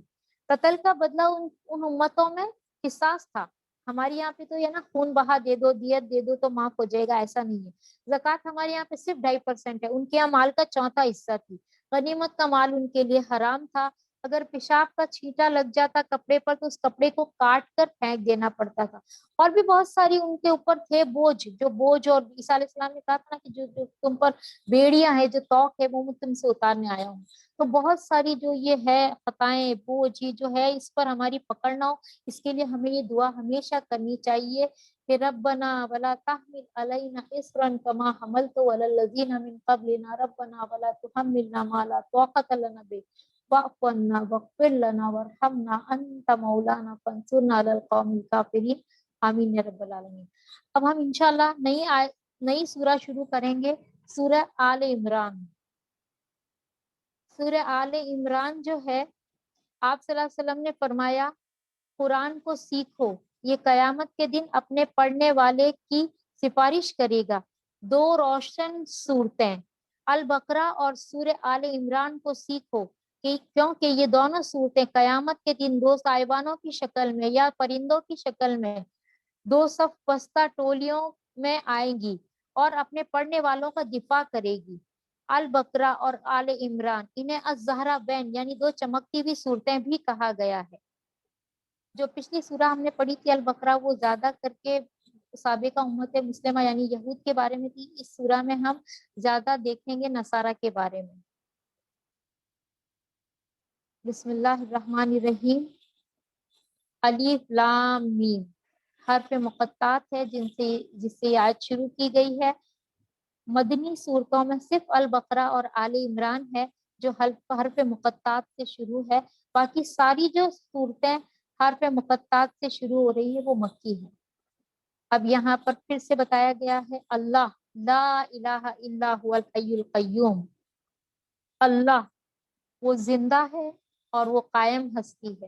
قتل کا بدلہ ان امتوں میں قصاص تھا۔ ہمارے یہاں پہ تو یہ نا خون بہا دے دو، دیت دے دو تو معاف ہو جائے گا، ایسا نہیں ہے۔ زکوٰۃ ہمارے یہاں پہ صرف 2.5% ہے، ان کے یہاں مال کا 1/4 حصہ تھی، غنیمت کا مال ان کے لیے حرام تھا۔ اگر پیشاب کا چھینٹا لگ جاتا کپڑے پر تو اس کپڑے کو کاٹ کر پھینک دینا پڑتا تھا، اور بھی بہت ساری ان کے اوپر تھے بوجھ، جو بوجھ، اور عیسیٰ علیہ السلام نے کہا تھا نا کہ جو تم پر بیڑیاں ہیں، جو توق ہے وہ میں تم سے اتارنے آیا ہوں۔ تو بہت ساری جو یہ ہے خطائیں، بوجھ، یہ جو ہے اس پر ہماری پکڑ نہ ہو، اس کے لیے ہمیں یہ دعا ہمیشہ کرنی چاہیے کہ ربنا ولا تحمل علینا اصرا کما حملت علی الذین من قبلنا ربنا ولا تحملنا ما لا طاقت لنا به واعف عنا واغفر لنا وارحمنا انت مولانا فانصرنا علی القوم الکافرین، آمین یا رب العالمین۔ اب ہم انشاءاللہ نئی سورہ شروع کریں گے، سورہ آل عمران۔ سورہ آل عمران جو ہے، آپ صلی اللہ علیہ وسلم نے فرمایا قرآن کو سیکھو، یہ قیامت کے دن اپنے پڑھنے والے کی سفارش کرے گا۔ دو روشن صورتیں البقرہ اور سورہ آل عمران کو سیکھو، کیونکہ یہ دونوں صورتیں قیامت کے دن دو سائبانوں کی شکل میں یا پرندوں کی شکل میں دو صف بستہ ٹولیوں میں آئیں گی اور اپنے پڑھنے والوں کا دفاع کرے گی۔ البقرہ اور آل عمران انہیں الزہرا بین یعنی دو چمکتی ہوئی صورتیں بھی کہا گیا ہے۔ جو پچھلی سورہ ہم نے پڑھی تھی البقرہ، وہ زیادہ کر کے سابقہ امت مسلمہ یعنی یہود کے بارے میں تھی، اس سورہ میں ہم زیادہ دیکھیں گے نصارہ کے بارے میں۔ بسم اللہ الرحمن الرحیم، الف لام میم، حرف مقطعات ہے جس سے یہ آیت شروع کی گئی ہے۔ مدنی صورتوں میں صرف البقرہ اور آل عمران ہے جو حرف مقطعات سے شروع ہے، باقی ساری جو صورتیں حرف مقطعات سے شروع ہو رہی ہے وہ مکی ہے۔ اب یہاں پر پھر سے بتایا گیا ہے اللہ لا الہ الا هو الحی القیوم، اللہ وہ زندہ ہے اور وہ قائم ہستی ہے۔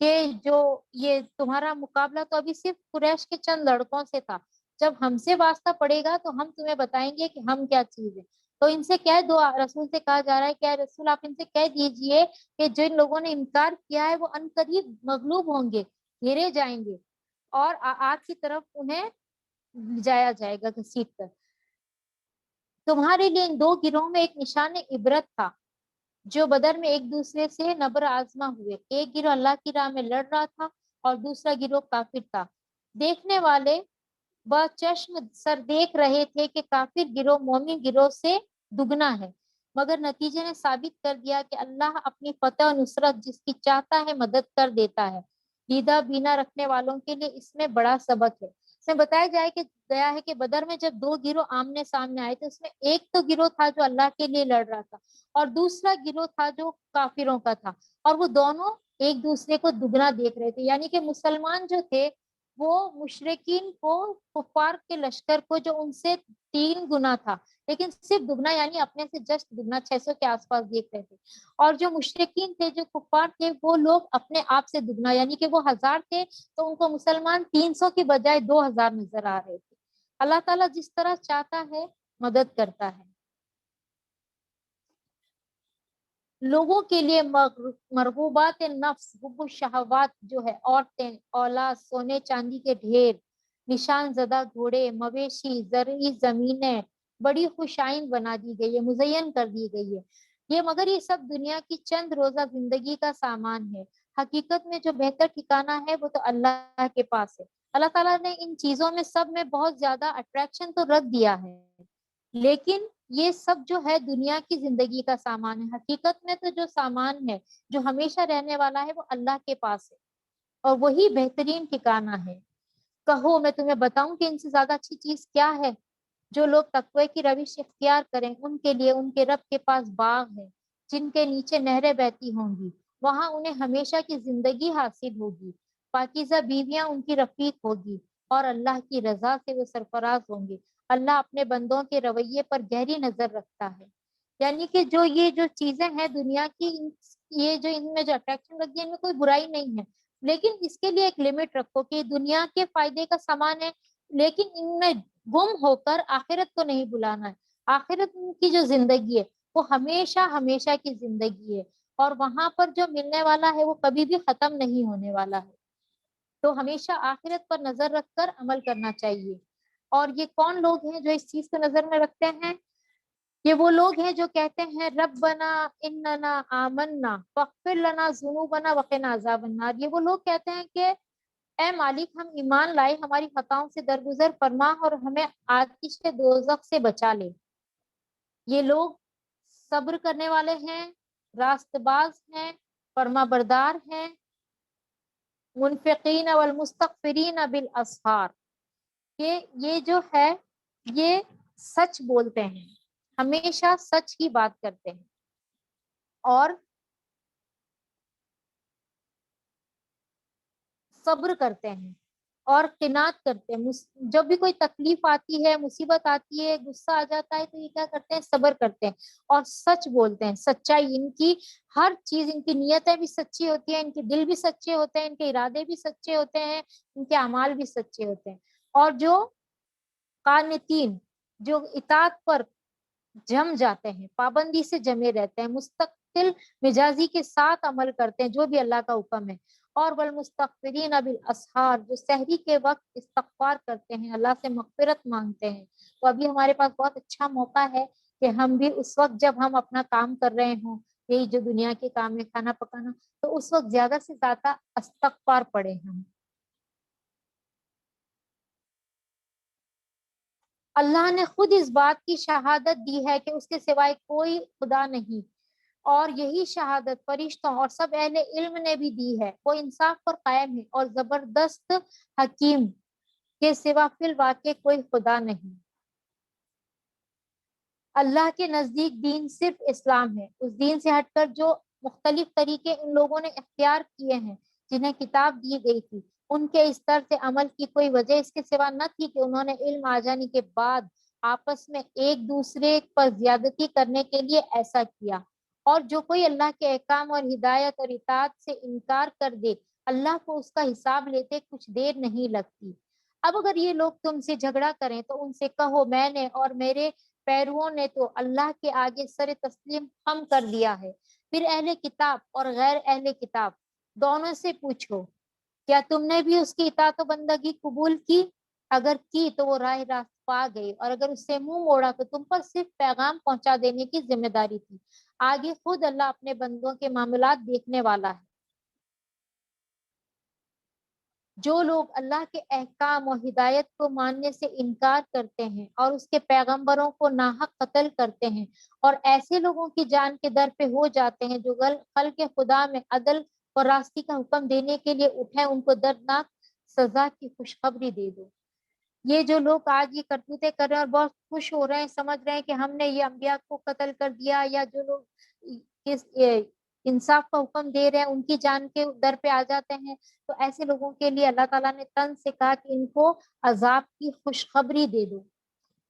کہ جو یہ تمہارا مقابلہ تو ابھی صرف قریش کے چند لڑکوں سے تھا، جب ہم سے واسطہ پڑے گا تو ہم تمہیں بتائیں گے کہ ہم کیا چیز ہے۔ تو ان سے کہہ دو، رسول سے کہا جا رہا ہے کہ رسول آپ ان سے کہہ دیجئے کہ جن لوگوں نے انکار کیا ہے وہ عنقریب مغلوب ہوں گے، گھیرے جائیں گے اور آگ کی طرف انہیں جایا جائے گا گھسیٹ کر۔ تمہارے لیے ان دو گروہوں میں ایک نشان عبرت تھا جو بدر میں ایک دوسرے سے نبر آزما ہوئے، ایک گروہ اللہ کی راہ میں لڑ رہا تھا اور دوسرا گروہ کافر تھا۔ دیکھنے والے بچشم سر دیکھ رہے تھے کہ کافر گروہ مومن گروہ سے دگنا ہے، مگر نتیجے نے ثابت کر دیا کہ اللہ اپنی فتح و نصرت جس کی چاہتا ہے مدد کر دیتا ہے۔ دیدہ بینا رکھنے والوں کے لیے اس میں بڑا سبق ہے۔ اس میں بتایا گیا ہے کہ بدر میں جب دو گروہ آمنے سامنے آئے تھے، اس میں ایک تو گروہ تھا جو اللہ کے لیے لڑ رہا تھا اور دوسرا گروہ تھا جو کافروں کا تھا، اور وہ دونوں ایک دوسرے کو دگنا دیکھ رہے تھے، یعنی کہ مسلمان جو تھے وہ مشرکین کو، کفار کے لشکر کو جو ان سے 3 گنا تھا، لیکن صرف دگنا یعنی اپنے سے جسٹ دگنا 600 کے آس پاس دیکھ رہے تھے، اور جو مشرکین تھے، جو کفار تھے، وہ لوگ اپنے آپ سے دگنا یعنی کہ وہ 1000 تھے تو ان کو مسلمان 300 کی بجائے 2000 نظر آ رہے تھے۔ اللہ تعالیٰ جس طرح چاہتا ہے مدد کرتا ہے۔ لوگوں کے لیے مرغوبات نفس، حب الشہوات جو ہے، عورتیں، اولاد، سونے چاندی کے ڈھیر، نشان زدہ گھوڑے، مویشی، زرعی زمینیں بڑی خوشائند بنا دی گئی ہے، مزین کر دی گئی ہے، مگر یہ سب دنیا کی چند روزہ زندگی کا سامان ہے۔ حقیقت میں جو بہتر ٹھکانہ ہے وہ تو اللہ کے پاس ہے۔ اللہ تعالیٰ نے ان چیزوں میں سب میں بہت زیادہ اٹریکشن تو رکھ دیا ہے، لیکن یہ سب جو ہے دنیا کی زندگی کا سامان ہے۔ حقیقت میں تو جو سامان ہے جو ہمیشہ رہنے والا ہے وہ اللہ کے پاس ہے، اور وہی بہترین ٹھکانہ ہے۔ کہو میں تمہیں بتاؤں کہ ان سے زیادہ اچھی چیز کیا ہے؟ جو لوگ تقوی کی روش اختیار کریں ان کے لیے ان کے رب کے پاس باغ ہے جن کے نیچے نہریں بہتی ہوں گی، وہاں انہیں ہمیشہ کی زندگی حاصل ہوگی، پاکیزہ بیویاں ان کی رفیق ہوگی اور اللہ کی رضا سے وہ سرفراز ہوں گے۔ اللہ اپنے بندوں کے رویے پر گہری نظر رکھتا ہے، یعنی کہ یہ جو چیزیں ہیں دنیا کی، یہ جو ان میں جو اٹریکشن لگی ہے ان میں کوئی برائی نہیں ہے، لیکن اس کے لیے ایک لمٹ رکھو کہ دنیا کے فائدے کا سامان ہے، لیکن ان میں گم ہو کر آخرت کو نہیں بلانا ہے۔ آخرت کی جو زندگی ہے وہ ہمیشہ ہمیشہ کی زندگی ہے، اور وہاں پر جو ملنے والا ہے وہ کبھی بھی ختم نہیں ہونے والا ہے، تو ہمیشہ آخرت پر نظر رکھ کر عمل کرنا چاہیے۔ اور یہ کون لوگ ہیں جو اس چیز کو نظر میں رکھتے ہیں؟ یہ وہ لوگ ہیں جو کہتے ہیں ربنا اننا آمنا فاغفر لنا ذنوبنا وقنا عذاب النار۔ یہ وہ لوگ کہتے ہیں کہ اے مالک ہم ایمان لائے، ہماری خطاؤں سے درگزر فرما اور ہمیں آتش دوزخ سے بچا لے۔ یہ لوگ صبر کرنے والے ہیں، راست باز ہیں، فرما بردار ہیں، منفقین والمستغفرین بالاسحار، کہ یہ جو ہے یہ سچ بولتے ہیں، ہمیشہ سچ کی بات کرتے ہیں اور صبر کرتے ہیں اور قناعت کرتے ہیں۔ جب بھی کوئی تکلیف آتی ہے، مصیبت آتی ہے، غصہ آ جاتا ہے تو یہ کیا کرتے ہیں؟ صبر کرتے ہیں اور سچ بولتے ہیں۔ سچائی ان کی ہر چیز، ان کی نیتیں بھی سچی ہوتی ہیں، ان کے دل بھی سچے ہوتے ہیں، ان کے ارادے بھی سچے ہوتے ہیں، ان کے اعمال بھی سچے ہوتے ہیں۔ اور جو قانتین، جو اطاعت پر جم جاتے ہیں، پابندی سے جمے رہتے ہیں، مستقل مزاجی کے ساتھ عمل کرتے ہیں جو بھی اللہ کا حکم ہے، اور والمستغفرین بالاسحار، جو سحری کے وقت استغفار کرتے ہیں، اللہ سے مغفرت مانگتے ہیں۔ تو ابھی ہمارے پاس بہت اچھا موقع ہے کہ ہم بھی اس وقت جب ہم اپنا کام کر رہے ہوں، یہی جو دنیا کے کام ہے کھانا پکانا، تو اس وقت زیادہ سے زیادہ استغفار پڑھیں ہم۔ اللہ نے خود اس بات کی شہادت دی ہے کہ اس کے سوائے کوئی خدا نہیں، اور یہی شہادت فرشتوں اور سب اہل علم نے بھی دی ہے، وہ انصاف پر قائم ہے اور زبردست حکیم، کے سوا فی الواقع کوئی خدا نہیں۔ اللہ کے نزدیک دین صرف اسلام ہے، اس دین سے ہٹ کر جو مختلف طریقے ان لوگوں نے اختیار کیے ہیں جنہیں کتاب دی گئی تھی، ان کے اس طرح سے عمل کی کوئی وجہ اس کے سوا نہ تھی کہ انہوں نے علم آ جانے کے بعد آپس میں ایک دوسرے پر زیادتی کرنے کے لیے ایسا کیا، اور جو کوئی اللہ کے احکام اور ہدایت اور اطاعت سے انکار کر دے اللہ کو اس کا حساب لیتے کچھ دیر نہیں لگتی۔ اب اگر یہ لوگ تم سے جھگڑا کریں تو ان سے کہو میں نے اور میرے پیرووں نے تو اللہ کے آگے سر تسلیم خم کر دیا ہے۔ پھر اہل کتاب اور غیر اہل کتاب دونوں سے پوچھو کیا تم نے بھی اس کی اطاعت و بندگی قبول کی؟ اگر کی تو وہ راہ راست پا گئی، اور اگر اس سے منہ موڑا تو تم پر صرف پیغام پہنچا دینے کی ذمہ داری تھی۔ آگے خود اللہ اپنے بندوں کے معاملات دیکھنے والا ہے۔ جو لوگ اللہ کے احکام و ہدایت کو ماننے سے انکار کرتے ہیں اور اس کے پیغمبروں کو ناحق قتل کرتے ہیں، اور ایسے لوگوں کی جان کے در پہ ہو جاتے ہیں جو خلق خدا میں عدل اور راستی کا حکم دینے کے لیے اٹھے، ان کو دردناک سزا کی خوشخبری دے دو۔ یہ جو لوگ آج یہ کرتوتیں کر رہے ہیں اور بہت خوش ہو رہے ہیں، سمجھ رہے ہیں کہ ہم نے یہ انبیاء کو قتل کر دیا، یا جو لوگ انصاف کا حکم دے رہے ہیں ان کی جان کے در پہ آ جاتے ہیں، تو ایسے لوگوں کے لیے اللہ تعالیٰ نے تن سے کہا کہ ان کو عذاب کی خوشخبری دے دو،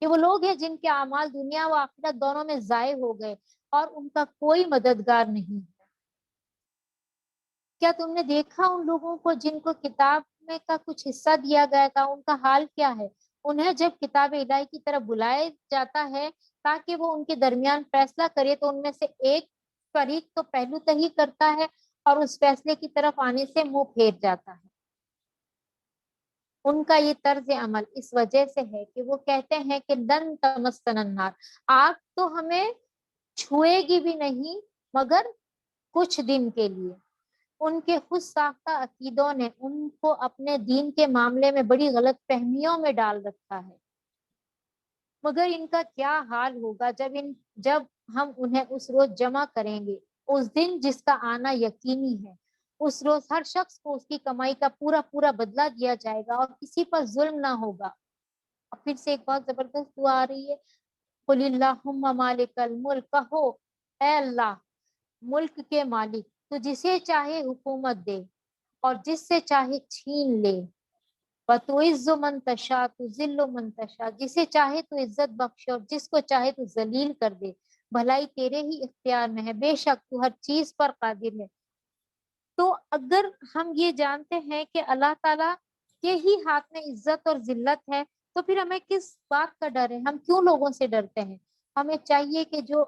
کہ وہ لوگ ہیں جن کے اعمال دنیا و آخرت دونوں میں ضائع ہو گئے اور ان کا کوئی مددگار نہیں۔ کیا تم نے دیکھا ان لوگوں کو جن کو کتاب میں کا کچھ حصہ دیا گیا تھا، ان کا حال کیا ہے؟ انہیں جب کتاب الہی کی طرف بلایا جاتا ہے تاکہ وہ ان کے درمیان فیصلہ کرے، تو ان میں سے ایک فریق تو پہلو تہی کرتا ہے اور اس فیصلے کی طرف آنے سے منہ پھیر جاتا ہے۔ ان کا یہ طرز عمل اس وجہ سے ہے کہ وہ کہتے ہیں کہ لن تمسنا النار، آگ تو ہمیں چھوئے گی بھی نہیں مگر کچھ دن کے لیے۔ ان کے خود ساختہ عقیدوں نے ان کو اپنے دین کے معاملے میں بڑی غلط فہمیوں میں ڈال رکھا ہے۔ مگر ان کا کیا حال ہوگا جب ہم انہیں اس روز جمع کریں گے، اس دن جس کا آنا یقینی ہے۔ اس روز ہر شخص کو اس کی کمائی کا پورا پورا بدلہ دیا جائے گا اور کسی پر ظلم نہ ہوگا۔ اور پھر سے ایک بہت زبردست دعا آ رہی ہے، قل اللہم مالک الملک، کہو اے اللہ ملک کے مالک، تو جسے چاہے حکومت دے اور جس سے چاہے چھین لے، وَتُعِزُّ مَن تَشَاءُ تُذِلُّ مَن تَشَاءُ، جسے چاہے تو عزت بخش اور جس کو چاہے تو ذلیل کر دے، بھلائی تیرے ہی اختیار میں ہے، بے شک تو ہر چیز پر قادر ہے۔ تو اگر ہم یہ جانتے ہیں کہ اللہ تعالیٰ کے ہی ہاتھ میں عزت اور ذلت ہے، تو پھر ہمیں کس بات کا ڈر ہے؟ ہم کیوں لوگوں سے ڈرتے ہیں؟ ہمیں چاہیے کہ جو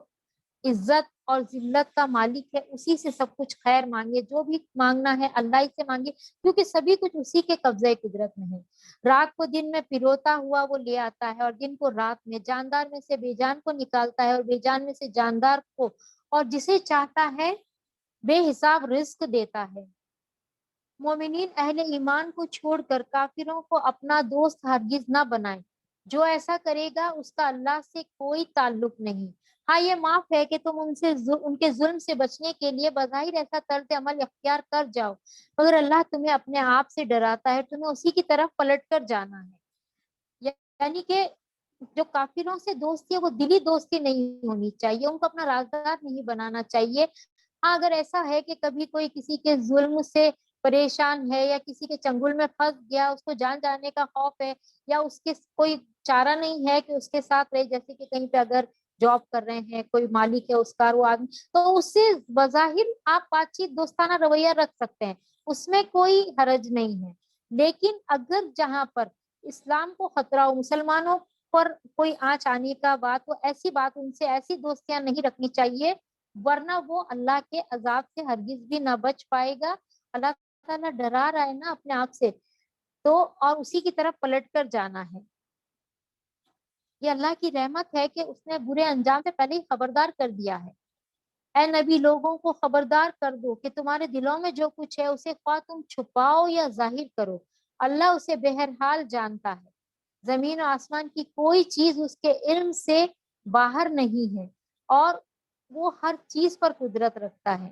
عزت اور ذلت کا مالک ہے اسی سے سب کچھ خیر مانگے، جو بھی مانگنا ہے اللہ ہی سے مانگے، کیونکہ سبھی کچھ اسی کے قبضہ قدرت میں ہے۔ رات کو دن میں پروتا ہوا وہ لے آتا ہے اور دن کو رات میں، جاندار میں سے بے جان کو نکالتا ہے اور بے جان میں سے جاندار کو، اور جسے چاہتا ہے بے حساب رزق دیتا ہے۔ مومنین اہل ایمان کو چھوڑ کر کافروں کو اپنا دوست ہرگز نہ بنائیں، جو ایسا کرے گا اس کا اللہ سے کوئی تعلق نہیں۔ ہاں یہ معاف ہے کہ تم ان کے ظلم سے بچنے کے لیے بظاہر ایسا طرز عمل اختیار کر جاؤ، مگر اللہ تمہیں اپنے آپ سے ڈراتا ہے، تمہیں اسی کی طرف پلٹ کر جانا ہے۔ یعنی کہ جو کافروں سے دوستی ہے وہ دلی دوستی نہیں ہونی چاہیے، ان کو اپنا رازدار نہیں بنانا چاہیے۔ ہاں اگر ایسا ہے کہ کبھی کوئی کسی کے ظلم سے پریشان ہے یا کسی کے چنگل میں پھنس گیا، اس کو جان جانے کا خوف ہے، یا اس کے کوئی چارہ نہیں ہے کہ اس کے ساتھ رہے، جیسے کہ کہیں پہ اگر جاب کر رہے ہیں، کوئی مالک ہے اس کا وہ آدمی، تو اس سے بظاہر آپ بات چیت دوستانہ رویہ رکھ سکتے ہیں، اس میں کوئی حرج نہیں ہے۔ لیکن اگر جہاں پر اسلام کو خطرہ ہو، مسلمانوں پر کوئی آنچ آنے کا بات ہو، ایسی بات ان سے ایسی دوستیاں نہیں رکھنی چاہیے، ورنہ وہ اللہ کے عذاب سے ہرگز بھی نہ بچ پائے گا۔ اللہ تعالیٰ ڈرا رہا ہے نا اپنے آپ سے، تو اور اسی کی طرف پلٹ کر جانا ہے۔ یہ اللہ کی رحمت ہے کہ اس نے برے انجام سے پہلے ہی خبردار کر دیا ہے۔ اے نبی لوگوں کو خبردار کر دو کہ تمہارے دلوں میں جو کچھ ہے اسے خواہ تم چھپاؤ یا ظاہر کرو، اللہ اسے بہرحال جانتا ہے۔ زمین و آسمان کی کوئی چیز اس کے علم سے باہر نہیں ہے اور وہ ہر چیز پر قدرت رکھتا ہے۔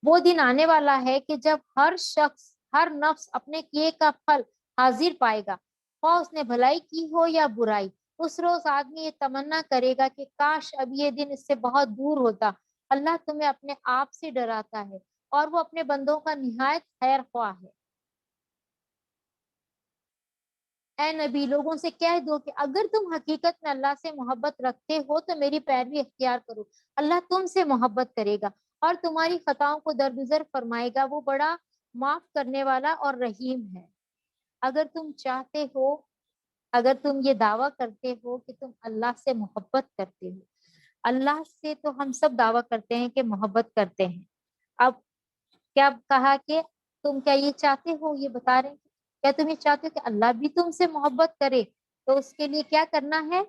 وہ دن آنے والا ہے کہ جب ہر شخص، ہر نفس اپنے کیے کا پھل حاضر پائے گا، خواہ اس نے بھلائی کی ہو یا برائی۔ اس روز آدمی یہ تمنا کرے گا کہ کاش اب یہ دن اس سے بہت دور ہوتا۔ اللہ تمہیں اپنے آپ سے ڈراتا ہے اور وہ اپنے بندوں کا نہایت خیر خواہ ہے۔ اے نبی لوگوں سے کہہ دو کہ اگر تم حقیقت میں اللہ سے محبت رکھتے ہو تو میری پیروی اختیار کرو، اللہ تم سے محبت کرے گا اور تمہاری خطاؤں کو درگزر فرمائے گا، وہ بڑا معاف کرنے والا اور رحیم ہے۔ اگر تم چاہتے ہو، اگر تم یہ دعویٰ کرتے ہو کہ تم اللہ سے محبت کرتے ہو، اللہ سے تو ہم سب دعویٰ کرتے ہیں کہ محبت کرتے ہیں۔ اب کیا کہا کہ تم کیا یہ چاہتے ہو، یہ بتا رہے ہیں کیا تم یہ چاہتے ہو کہ اللہ بھی تم سے محبت کرے، تو اس کے لیے کیا کرنا ہے؟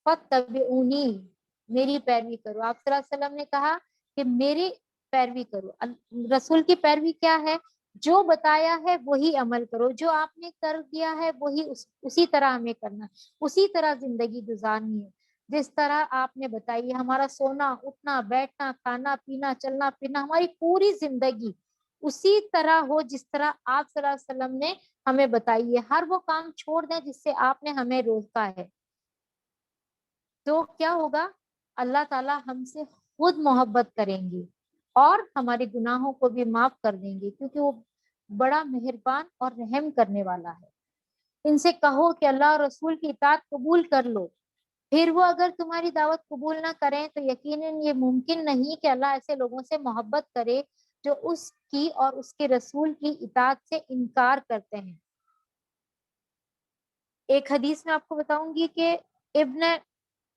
فَاتَّبِعُونِی، میری پیروی کرو۔ آپ صلی اللہ علیہ وسلم نے کہا کہ میری پیروی کرو۔ رسول کی پیروی کیا ہے؟ جو بتایا ہے وہی عمل کرو، جو آپ نے کر دیا ہے وہی اسی طرح ہمیں کرنا ہے، اسی طرح زندگی گزارنی ہے جس طرح آپ نے بتائی ہے۔ ہمارا سونا اٹھنا بیٹھنا کھانا پینا چلنا پھرنا، ہماری پوری زندگی اسی طرح ہو جس طرح آپ صلی اللہ علیہ وسلم نے ہمیں بتائی ہے۔ ہر وہ کام چھوڑ دیں جس سے آپ نے ہمیں روکا ہے، تو کیا ہوگا؟ اللہ تعالیٰ ہم سے خود محبت کریں گے اور ہمارے گناہوں کو بھی معاف کر دیں گے، کیونکہ وہ بڑا مہربان اور رحم کرنے والا ہے۔ ان سے کہو کہ اللہ اور رسول کی اطاعت قبول کر لو، پھر وہ اگر تمہاری دعوت قبول نہ کریں تو یقیناً یہ ممکن نہیں کہ اللہ ایسے لوگوں سے محبت کرے جو اس کی اور اس کے رسول کی اطاعت سے انکار کرتے ہیں۔ ایک حدیث میں آپ کو بتاؤں گی کہ ابن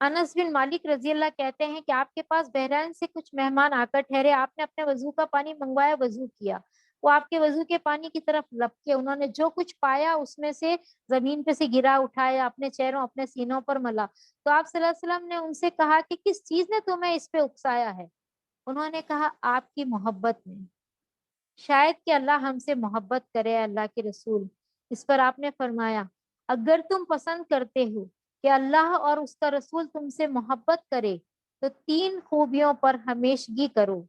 انس بن مالک رضی اللہ کہتے ہیں کہ آپ کے پاس بحرین سے کچھ مہمان آ کر ٹھہرے، آپ نے اپنے وضو کا پانی منگوایا، وضو کیا، وہ آپ کے وضو کے پانی کی طرف لپکے، انہوں نے جو کچھ پایا اس میں سے زمین پہ سے گرا اٹھایا، اپنے چہروں اپنے سینوں پر ملا، تو آپ صلی اللہ علیہ وسلم نے ان سے کہا کہ کس چیز نے تمہیں اس پہ اکسایا ہے؟ انہوں نے کہا آپ کی محبت میں، شاید کہ اللہ ہم سے محبت کرے اللہ کے رسول۔ اس پر آپ نے فرمایا اگر تم پسند کرتے ہو کہ اللہ اور اس کا رسول تم سے محبت کرے تو 3 خوبیوں پر ہمیشگی کرو،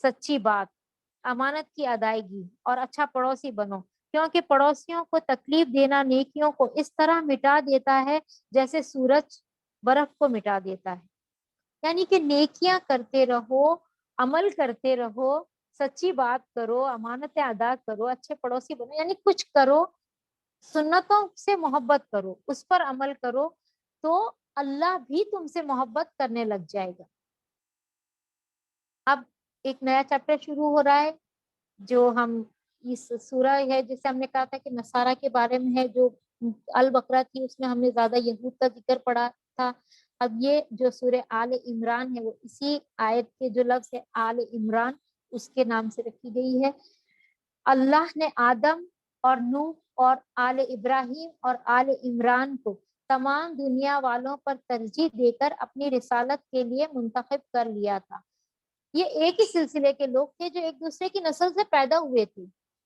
سچی بات، امانت کی ادائیگی اور اچھا پڑوسی بنو، کیونکہ پڑوسیوں کو تکلیف دینا نیکیوں کو اس طرح مٹا دیتا ہے جیسے سورج برف کو مٹا دیتا ہے۔ یعنی کہ نیکیاں کرتے رہو، عمل کرتے رہو، سچی بات کرو، امانتیں ادا کرو، اچھے پڑوسی بنو، یعنی کچھ کرو، سنتوں سے محبت کرو، اس پر عمل کرو، تو اللہ بھی تم سے محبت کرنے لگ جائے گا۔ اب ایک نیا چیپٹر شروع ہو رہا ہے جو ہم اس سورہ ہے جسے ہم نے کہا تھا کہ نصارہ کے بارے میں ہے، جو البقرہ تھی اس میں ہم نے زیادہ یہود کا ذکر پڑھا تھا۔ اب یہ جو سورہ آل عمران ہے وہ اسی آیت کے جو لفظ ہے آل عمران اس کے نام سے رکھی گئی ہے۔ اللہ نے آدم اور نوح اور آل ابراہیم اور آل عمران کو تمام دنیا والوں پر ترجیح دے کر اپنی رسالت کے لیے منتخب کر لیا تھا۔ یہ ایک ہی سلسلے کے لوگ تھے جو ایک دوسرے کی نسل سے پیدا ہوئے تھے۔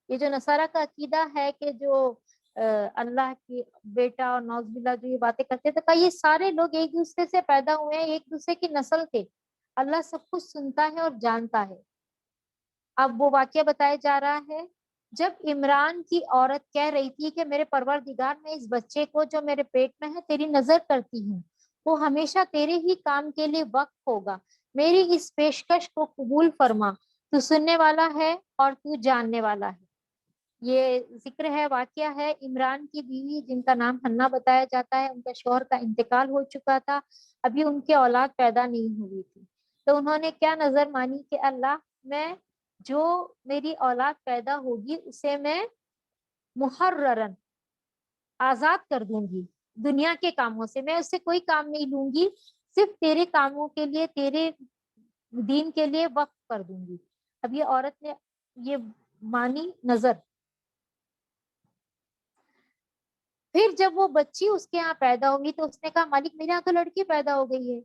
یہ جو نصارہ کا عقیدہ ہے کہ جو اللہ کی بیٹا اور نعوذ باللہ جو یہ باتیں کرتے تھے، کہ یہ سارے لوگ ایک دوسرے سے پیدا ہوئے ہیں، ایک دوسرے کی نسل تھے، اللہ سب کچھ سنتا ہے اور جانتا ہے۔ اب وہ واقعہ بتایا جا رہا ہے جب عمران کی عورت کہہ رہی تھی کہ میرے پروردگار میں اس بچے کو جو میرے پیٹ میں ہے تیری نظر کرتی ہوں، وہ ہمیشہ تیرے ہی کام کے لیے وقف ہوگا، میری اس پیشکش کو قبول فرما، تو سننے والا ہے اور تو جاننے والا ہے۔ یہ ذکر ہے، واقعہ ہے عمران کی بیوی جن کا نام حنا بتایا جاتا ہے، ان کا شوہر کا انتقال ہو چکا تھا، ابھی ان کی اولاد پیدا نہیں ہوئی تھی، تو انہوں نے کیا نظر مانی کہ اللہ میں جو میری اولاد پیدا ہوگی اسے میں محررن آزاد کر دوں گی دنیا کے کاموں سے، میں اس سے کوئی کام نہیں لوں گی، صرف تیرے کاموں کے لیے تیرے دین کے لیے وقف کر دوں گی۔ اب یہ عورت نے یہ مانی نظر۔ پھر جب وہ بچی اس کے ہاں پیدا ہوگی تو اس نے کہا مالک میرے ہاں تو لڑکی پیدا ہو گئی ہے۔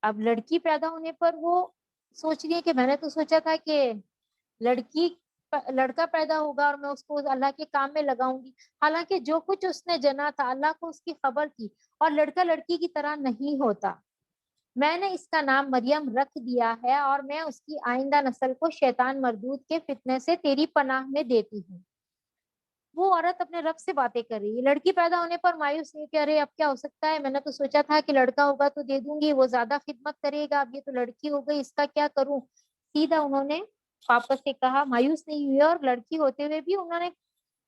اب لڑکی پیدا ہونے پر وہ سوچ رہی ہے کہ میں نے تو سوچا تھا کہ لڑکا پیدا ہوگا اور میں اس کو اللہ کے کام میں لگاؤں گی، حالانکہ جو کچھ اس نے جنا تھا اللہ کو اس کی خبر تھی، اور لڑکا لڑکی کی طرح نہیں ہوتا، میں نے اس کا نام مریم رکھ دیا ہے اور میں اس کی آئندہ نسل کو شیطان مردود کے فتنے سے تیری پناہ میں دیتی ہوں۔ وہ عورت اپنے رب سے باتیں کر رہی ہے، لڑکی پیدا ہونے پر مایوس نہیں کہ ارے اب کیا ہو سکتا ہے، میں نے تو سوچا تھا کہ لڑکا ہوگا تو دے دوں گی، وہ زیادہ خدمت کرے گا، اب یہ تو لڑکی ہو گئی، اس کا کیا کروں؟ سیدھا انہوں نے پاپا سے کہا، مایوس نہیں ہوئے، اور لڑکی ہوتے ہوئے بھی انہوں نے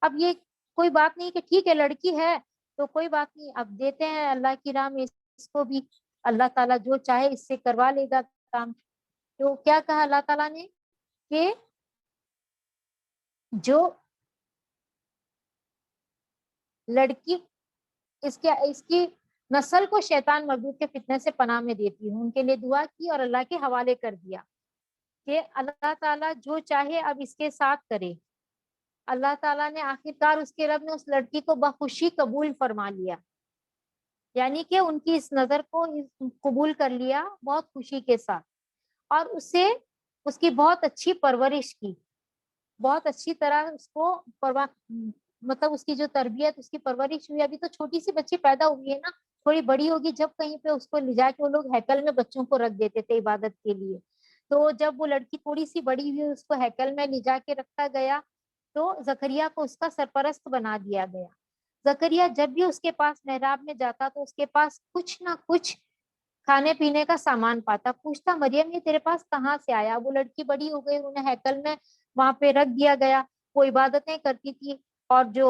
اب یہ کوئی بات نہیں کہ ٹھیک ہے لڑکی ہے تو کوئی بات نہیں، اب دیتے ہیں اللہ کی راہ میں اس کو بھی، اللہ تعالیٰ جو چاہے اس سے کروا لے گا کام۔ تو کیا کہا اللہ تعالیٰ نے کہ جو لڑکی اس کی نسل کو شیطان مردود کے فتنے سے پناہ میں دیتی ہوں، ان کے لیے دعا کی اور اللہ کے حوالے کر دیا کہ اللہ تعالیٰ جو چاہے اب اس کے ساتھ کرے۔ اللہ تعالیٰ نے آخرکار اس کے رب نے اس لڑکی کو بخوشی قبول فرما لیا، یعنی کہ ان کی اس نظر کو قبول کر لیا بہت خوشی کے ساتھ، اور اسے اس کی بہت اچھی پرورش کی، بہت اچھی طرح اس کو مطلب اس کی جو تربیت، اس کی پرورش ہوئی۔ ابھی تو چھوٹی سی بچی پیدا ہوئی ہے نا، تھوڑی بڑی ہوگی جب کہیں پہ اس کو لے جا کے وہ لوگ ہیکل میں بچوں کو رکھ دیتے تھے عبادت کے لیے، تو جب وہ لڑکی تھوڑی سی بڑی ہوئی اس کو ہیکل میں لے جا کے رکھا گیا تو زکریا کو اس کا سرپرست بنا دیا گیا۔ زکریا جب بھی اس کے پاس محراب میں جاتا تو اس کے پاس کچھ نہ کچھ کھانے پینے کا سامان پاتا، پوچھتا مریم یہ تیرے پاس کہاں سے آیا؟ وہ لڑکی بڑی ہو گئی، انہیں ہیکل میں وہاں پہ رکھ دیا گیا، وہ عبادتیں کرتی تھی، اور جو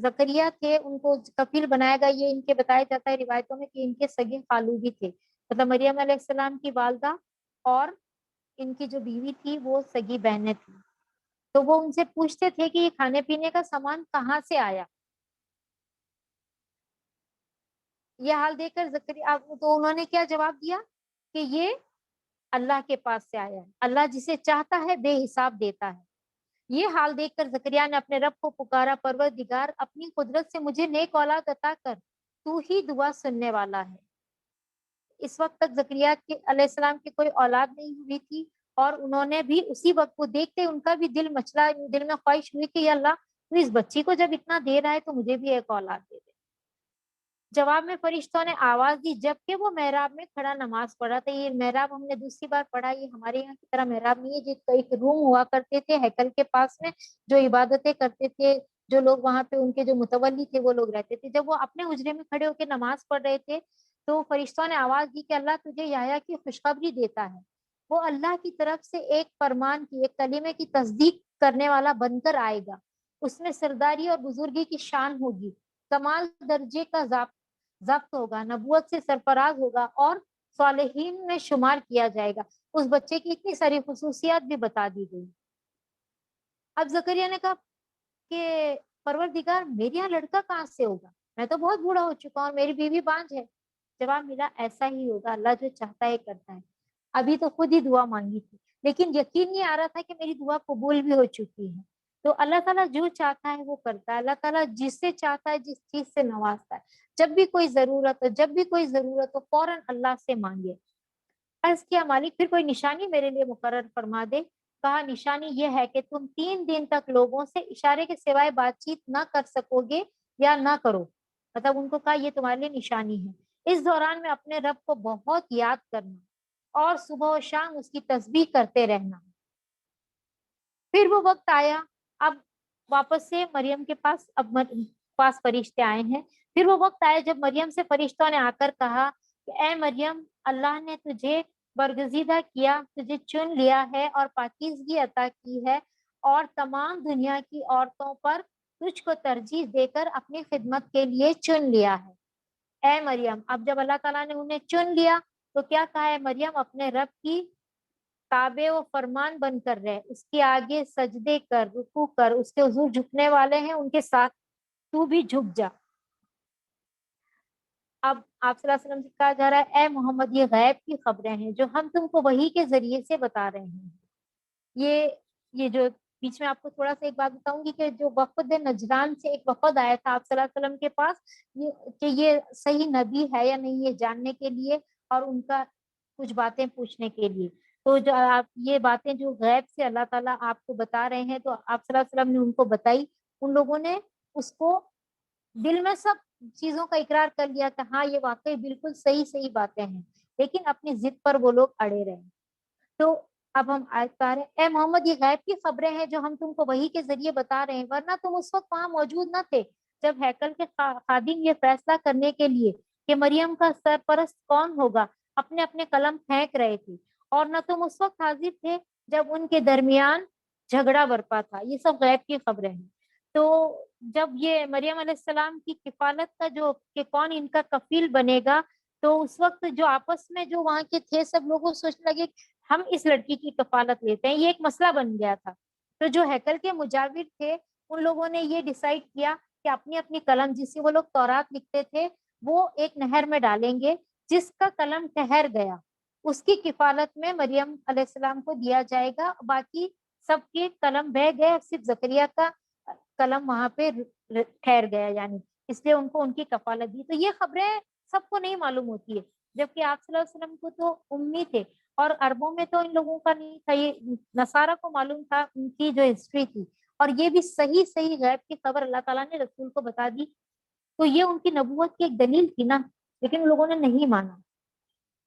زکریا تھے ان کو کفیل بنایا گیا۔ یہ ان کے بتایا جاتا ہے روایتوں میں کہ ان کے سگے خالو بھی تھے، مطلب مریم علیہ السلام کی والدہ اور ان کی جو بیوی تھی وہ سگی بہنیں تھیں، تو وہ ان سے پوچھتے تھے کہ یہ کھانے پینے کا سامان کہاں سے آیا۔ یہ حال دیکھ کر زکریا تو انہوں نے کیا جواب دیا کہ یہ اللہ کے پاس سے آیا ہے، اللہ جسے چاہتا ہے بے حساب دیتا ہے۔ یہ حال دیکھ کر زکریا نے اپنے رب کو پکارا، پروردگار اپنی قدرت سے مجھے نیک اولاد عطا کر، تو ہی دعا سننے والا ہے۔ اس وقت تک زکریا کے علیہ السلام کی کوئی اولاد نہیں ہوئی تھی، اور انہوں نے بھی اسی وقت کو دیکھتے ان کا بھی دل مچلا، دل میں خواہش ہوئی کہ یا اللہ تو اس بچی کو جب اتنا دے رہا ہے تو مجھے بھی ایک اولاد دے دے۔ جواب میں فرشتوں نے آواز دی جبکہ وہ محراب میں کھڑا نماز پڑھا تھا۔ یہ محراب ہم نے دوسری بار پڑھا، یہ ہمارے یہاں کی طرح محراب نہیں ہے، جو ایک روم ہوا کرتے تھے ہیکل کے پاس میں، جو عبادتیں کرتے تھے، جو لوگ وہاں پہ ان کے جو متولی تھے وہ لوگ رہتے تھے۔ جب وہ اپنے حجرے میں کھڑے ہو کے نماز پڑھ رہے تھے تو فرشتوں نے آواز دی کہ اللہ تجھے یحییٰ کی خوشخبری دیتا ہے، وہ اللہ کی طرف سے ایک فرمان کی، ایک کلمے کی تصدیق کرنے والا بن کر آئے گا، اس میں سرداری اور بزرگی کی شان ہوگی، کمال درجے کا ضبط ہوگا، نبوت سے سرفراز ہوگا اور صالحین میں شمار کیا جائے گا۔ اس بچے کی اتنی ساری خصوصیات بھی بتا دی گئی۔ اب زکریا نے کہا کہ پروردگار میرے یہاں لڑکا کہاں سے ہوگا، میں تو بہت بوڑھا ہو چکا ہوں اور میری بیوی بانجھ ہے۔ جواب ملا ایسا ہی ہوگا، اللہ جو چاہتا ہے کرتا ہے۔ ابھی تو خود ہی دعا مانگی تھی لیکن یقین نہیں آ رہا تھا کہ میری دعا قبول بھی ہو چکی ہے۔ تو اللہ تعالیٰ جو چاہتا ہے وہ کرتا ہے، اللہ تعالیٰ جس سے چاہتا ہے جس چیز سے نوازتا ہے۔ جب بھی کوئی ضرورت ہو فوراً اللہ سے مانگے۔ عرض کیا مالک پھر کوئی نشانی میرے لیے مقرر فرما دے۔ کہا نشانی یہ ہے کہ تم 3 دن تک لوگوں سے اشارے کے سوائے بات چیت نہ کر سکو گے یا نہ کرو، مطلب ان کو کہا یہ تمہارے لیے نشانی ہے۔ اس دوران میں اپنے رب کو بہت یاد کرنا اور صبح و شام اس کی تسبیح کرتے رہنا۔ پھر وہ وقت آیا، اب واپس سے مریم کے پاس فرشتے آئے ہیں۔ پھر وہ وقت آیا جب مریم سے فرشتوں نے آ کر کہا کہ اے مریم اللہ نے تجھے برگزیدہ کیا، تجھے چن لیا ہے اور پاکیزگی عطا کی ہے، اور تمام دنیا کی عورتوں پر تجھ کو ترجیح دے کر اپنی خدمت کے لیے چن لیا ہے۔ اے مریم، اب جب اللہ تعالیٰ نے انہیں چن لیا تو کیا کہا ہے مریم اپنے رب کی تابع و فرمان بن کر رہے، اس کے آگے سجدے کر، رکوع کر، اس کے حضور جھکنے والے ہیں ان کے ساتھ تو بھی جھک جا۔ اب آپ صلی اللہ علیہ وسلم سے کہا جا رہا ہے اے محمد یہ غیب کی خبریں ہیں جو ہم تم کو وحی کے ذریعے سے بتا رہے ہیں۔ یہ جو بیچ میں آپ کو تھوڑا سا ایک بات بتاؤں گی کہ جو وفد نجران سے ایک وفد آیا تھا آپ صلی اللہ علیہ وسلم کے پاس کہ یہ صحیح نبی ہے یا نہیں یہ جاننے کے لیے اور ان کا کچھ باتیں پوچھنے کے لیے، تو جو آپ یہ باتیں جو غیب سے اللہ تعالیٰ آپ کو بتا رہے ہیں تو آپ صلی اللہ علیہ وسلم نے ان کو بتائی۔ ان لوگوں نے اس کو دل میں سب چیزوں کا اقرار کر لیا کہ ہاں یہ واقعی بالکل صحیح باتیں ہیں، لیکن اپنی ضد پر وہ لوگ اڑے رہے۔ تو اب ہم آیت پا رہے ہیں اے محمد یہ غیب کی خبریں ہیں جو ہم تم کو وحی کے ذریعے بتا رہے ہیں، ورنہ تم اس وقت وہاں موجود نہ تھے جب ہیکل کے خادم یہ فیصلہ کرنے کے لیے کہ مریم کا سرپرست کون ہوگا اپنے اپنے قلم پھینک رہے تھے، اور نہ تم اس وقت حاضر تھے جب ان کے درمیان جھگڑا برپا تھا۔ یہ سب غیب کی خبریں ہیں۔ تو جب یہ مریم علیہ السلام کی کفالت کا جو کہ کون ان کا کفیل بنے گا، تو اس وقت جو آپس میں جو وہاں کے تھے سب لوگوں سوچنے لگے ہم اس لڑکی کی کفالت لیتے ہیں، یہ ایک مسئلہ بن گیا تھا۔ تو جو ہیکل کے مجاور تھے ان لوگوں نے یہ ڈیسائیڈ کیا کہ اپنی اپنی قلم جس سے وہ لوگ تورات لکھتے تھے وہ ایک نہر میں ڈالیں گے، جس کا قلم ٹھہر گیا اس کی کفالت میں مریم علیہ السلام کو دیا جائے گا، باقی سب کے قلم بہ گئے، صرف زکریا کا قلم وہاں پہ ٹھہر گیا، یعنی اس لیے ان کو ان کی کفالت دی۔ تو یہ خبریں سب کو نہیں معلوم ہوتی ہے، جبکہ آپ صلی اللہ علیہ وسلم کو تو امی تھے اور عربوں میں تو ان لوگوں کا نہیں تھا، یہ نصارہ کو معلوم تھا ان کی جو ہسٹری تھی، اور یہ بھی صحیح صحیح غیب کی خبر اللہ تعالیٰ نے رسول کو بتا دی، تو یہ ان کی نبوت کی ایک دلیل تھی نا، لیکن ان لوگوں نے نہیں مانا۔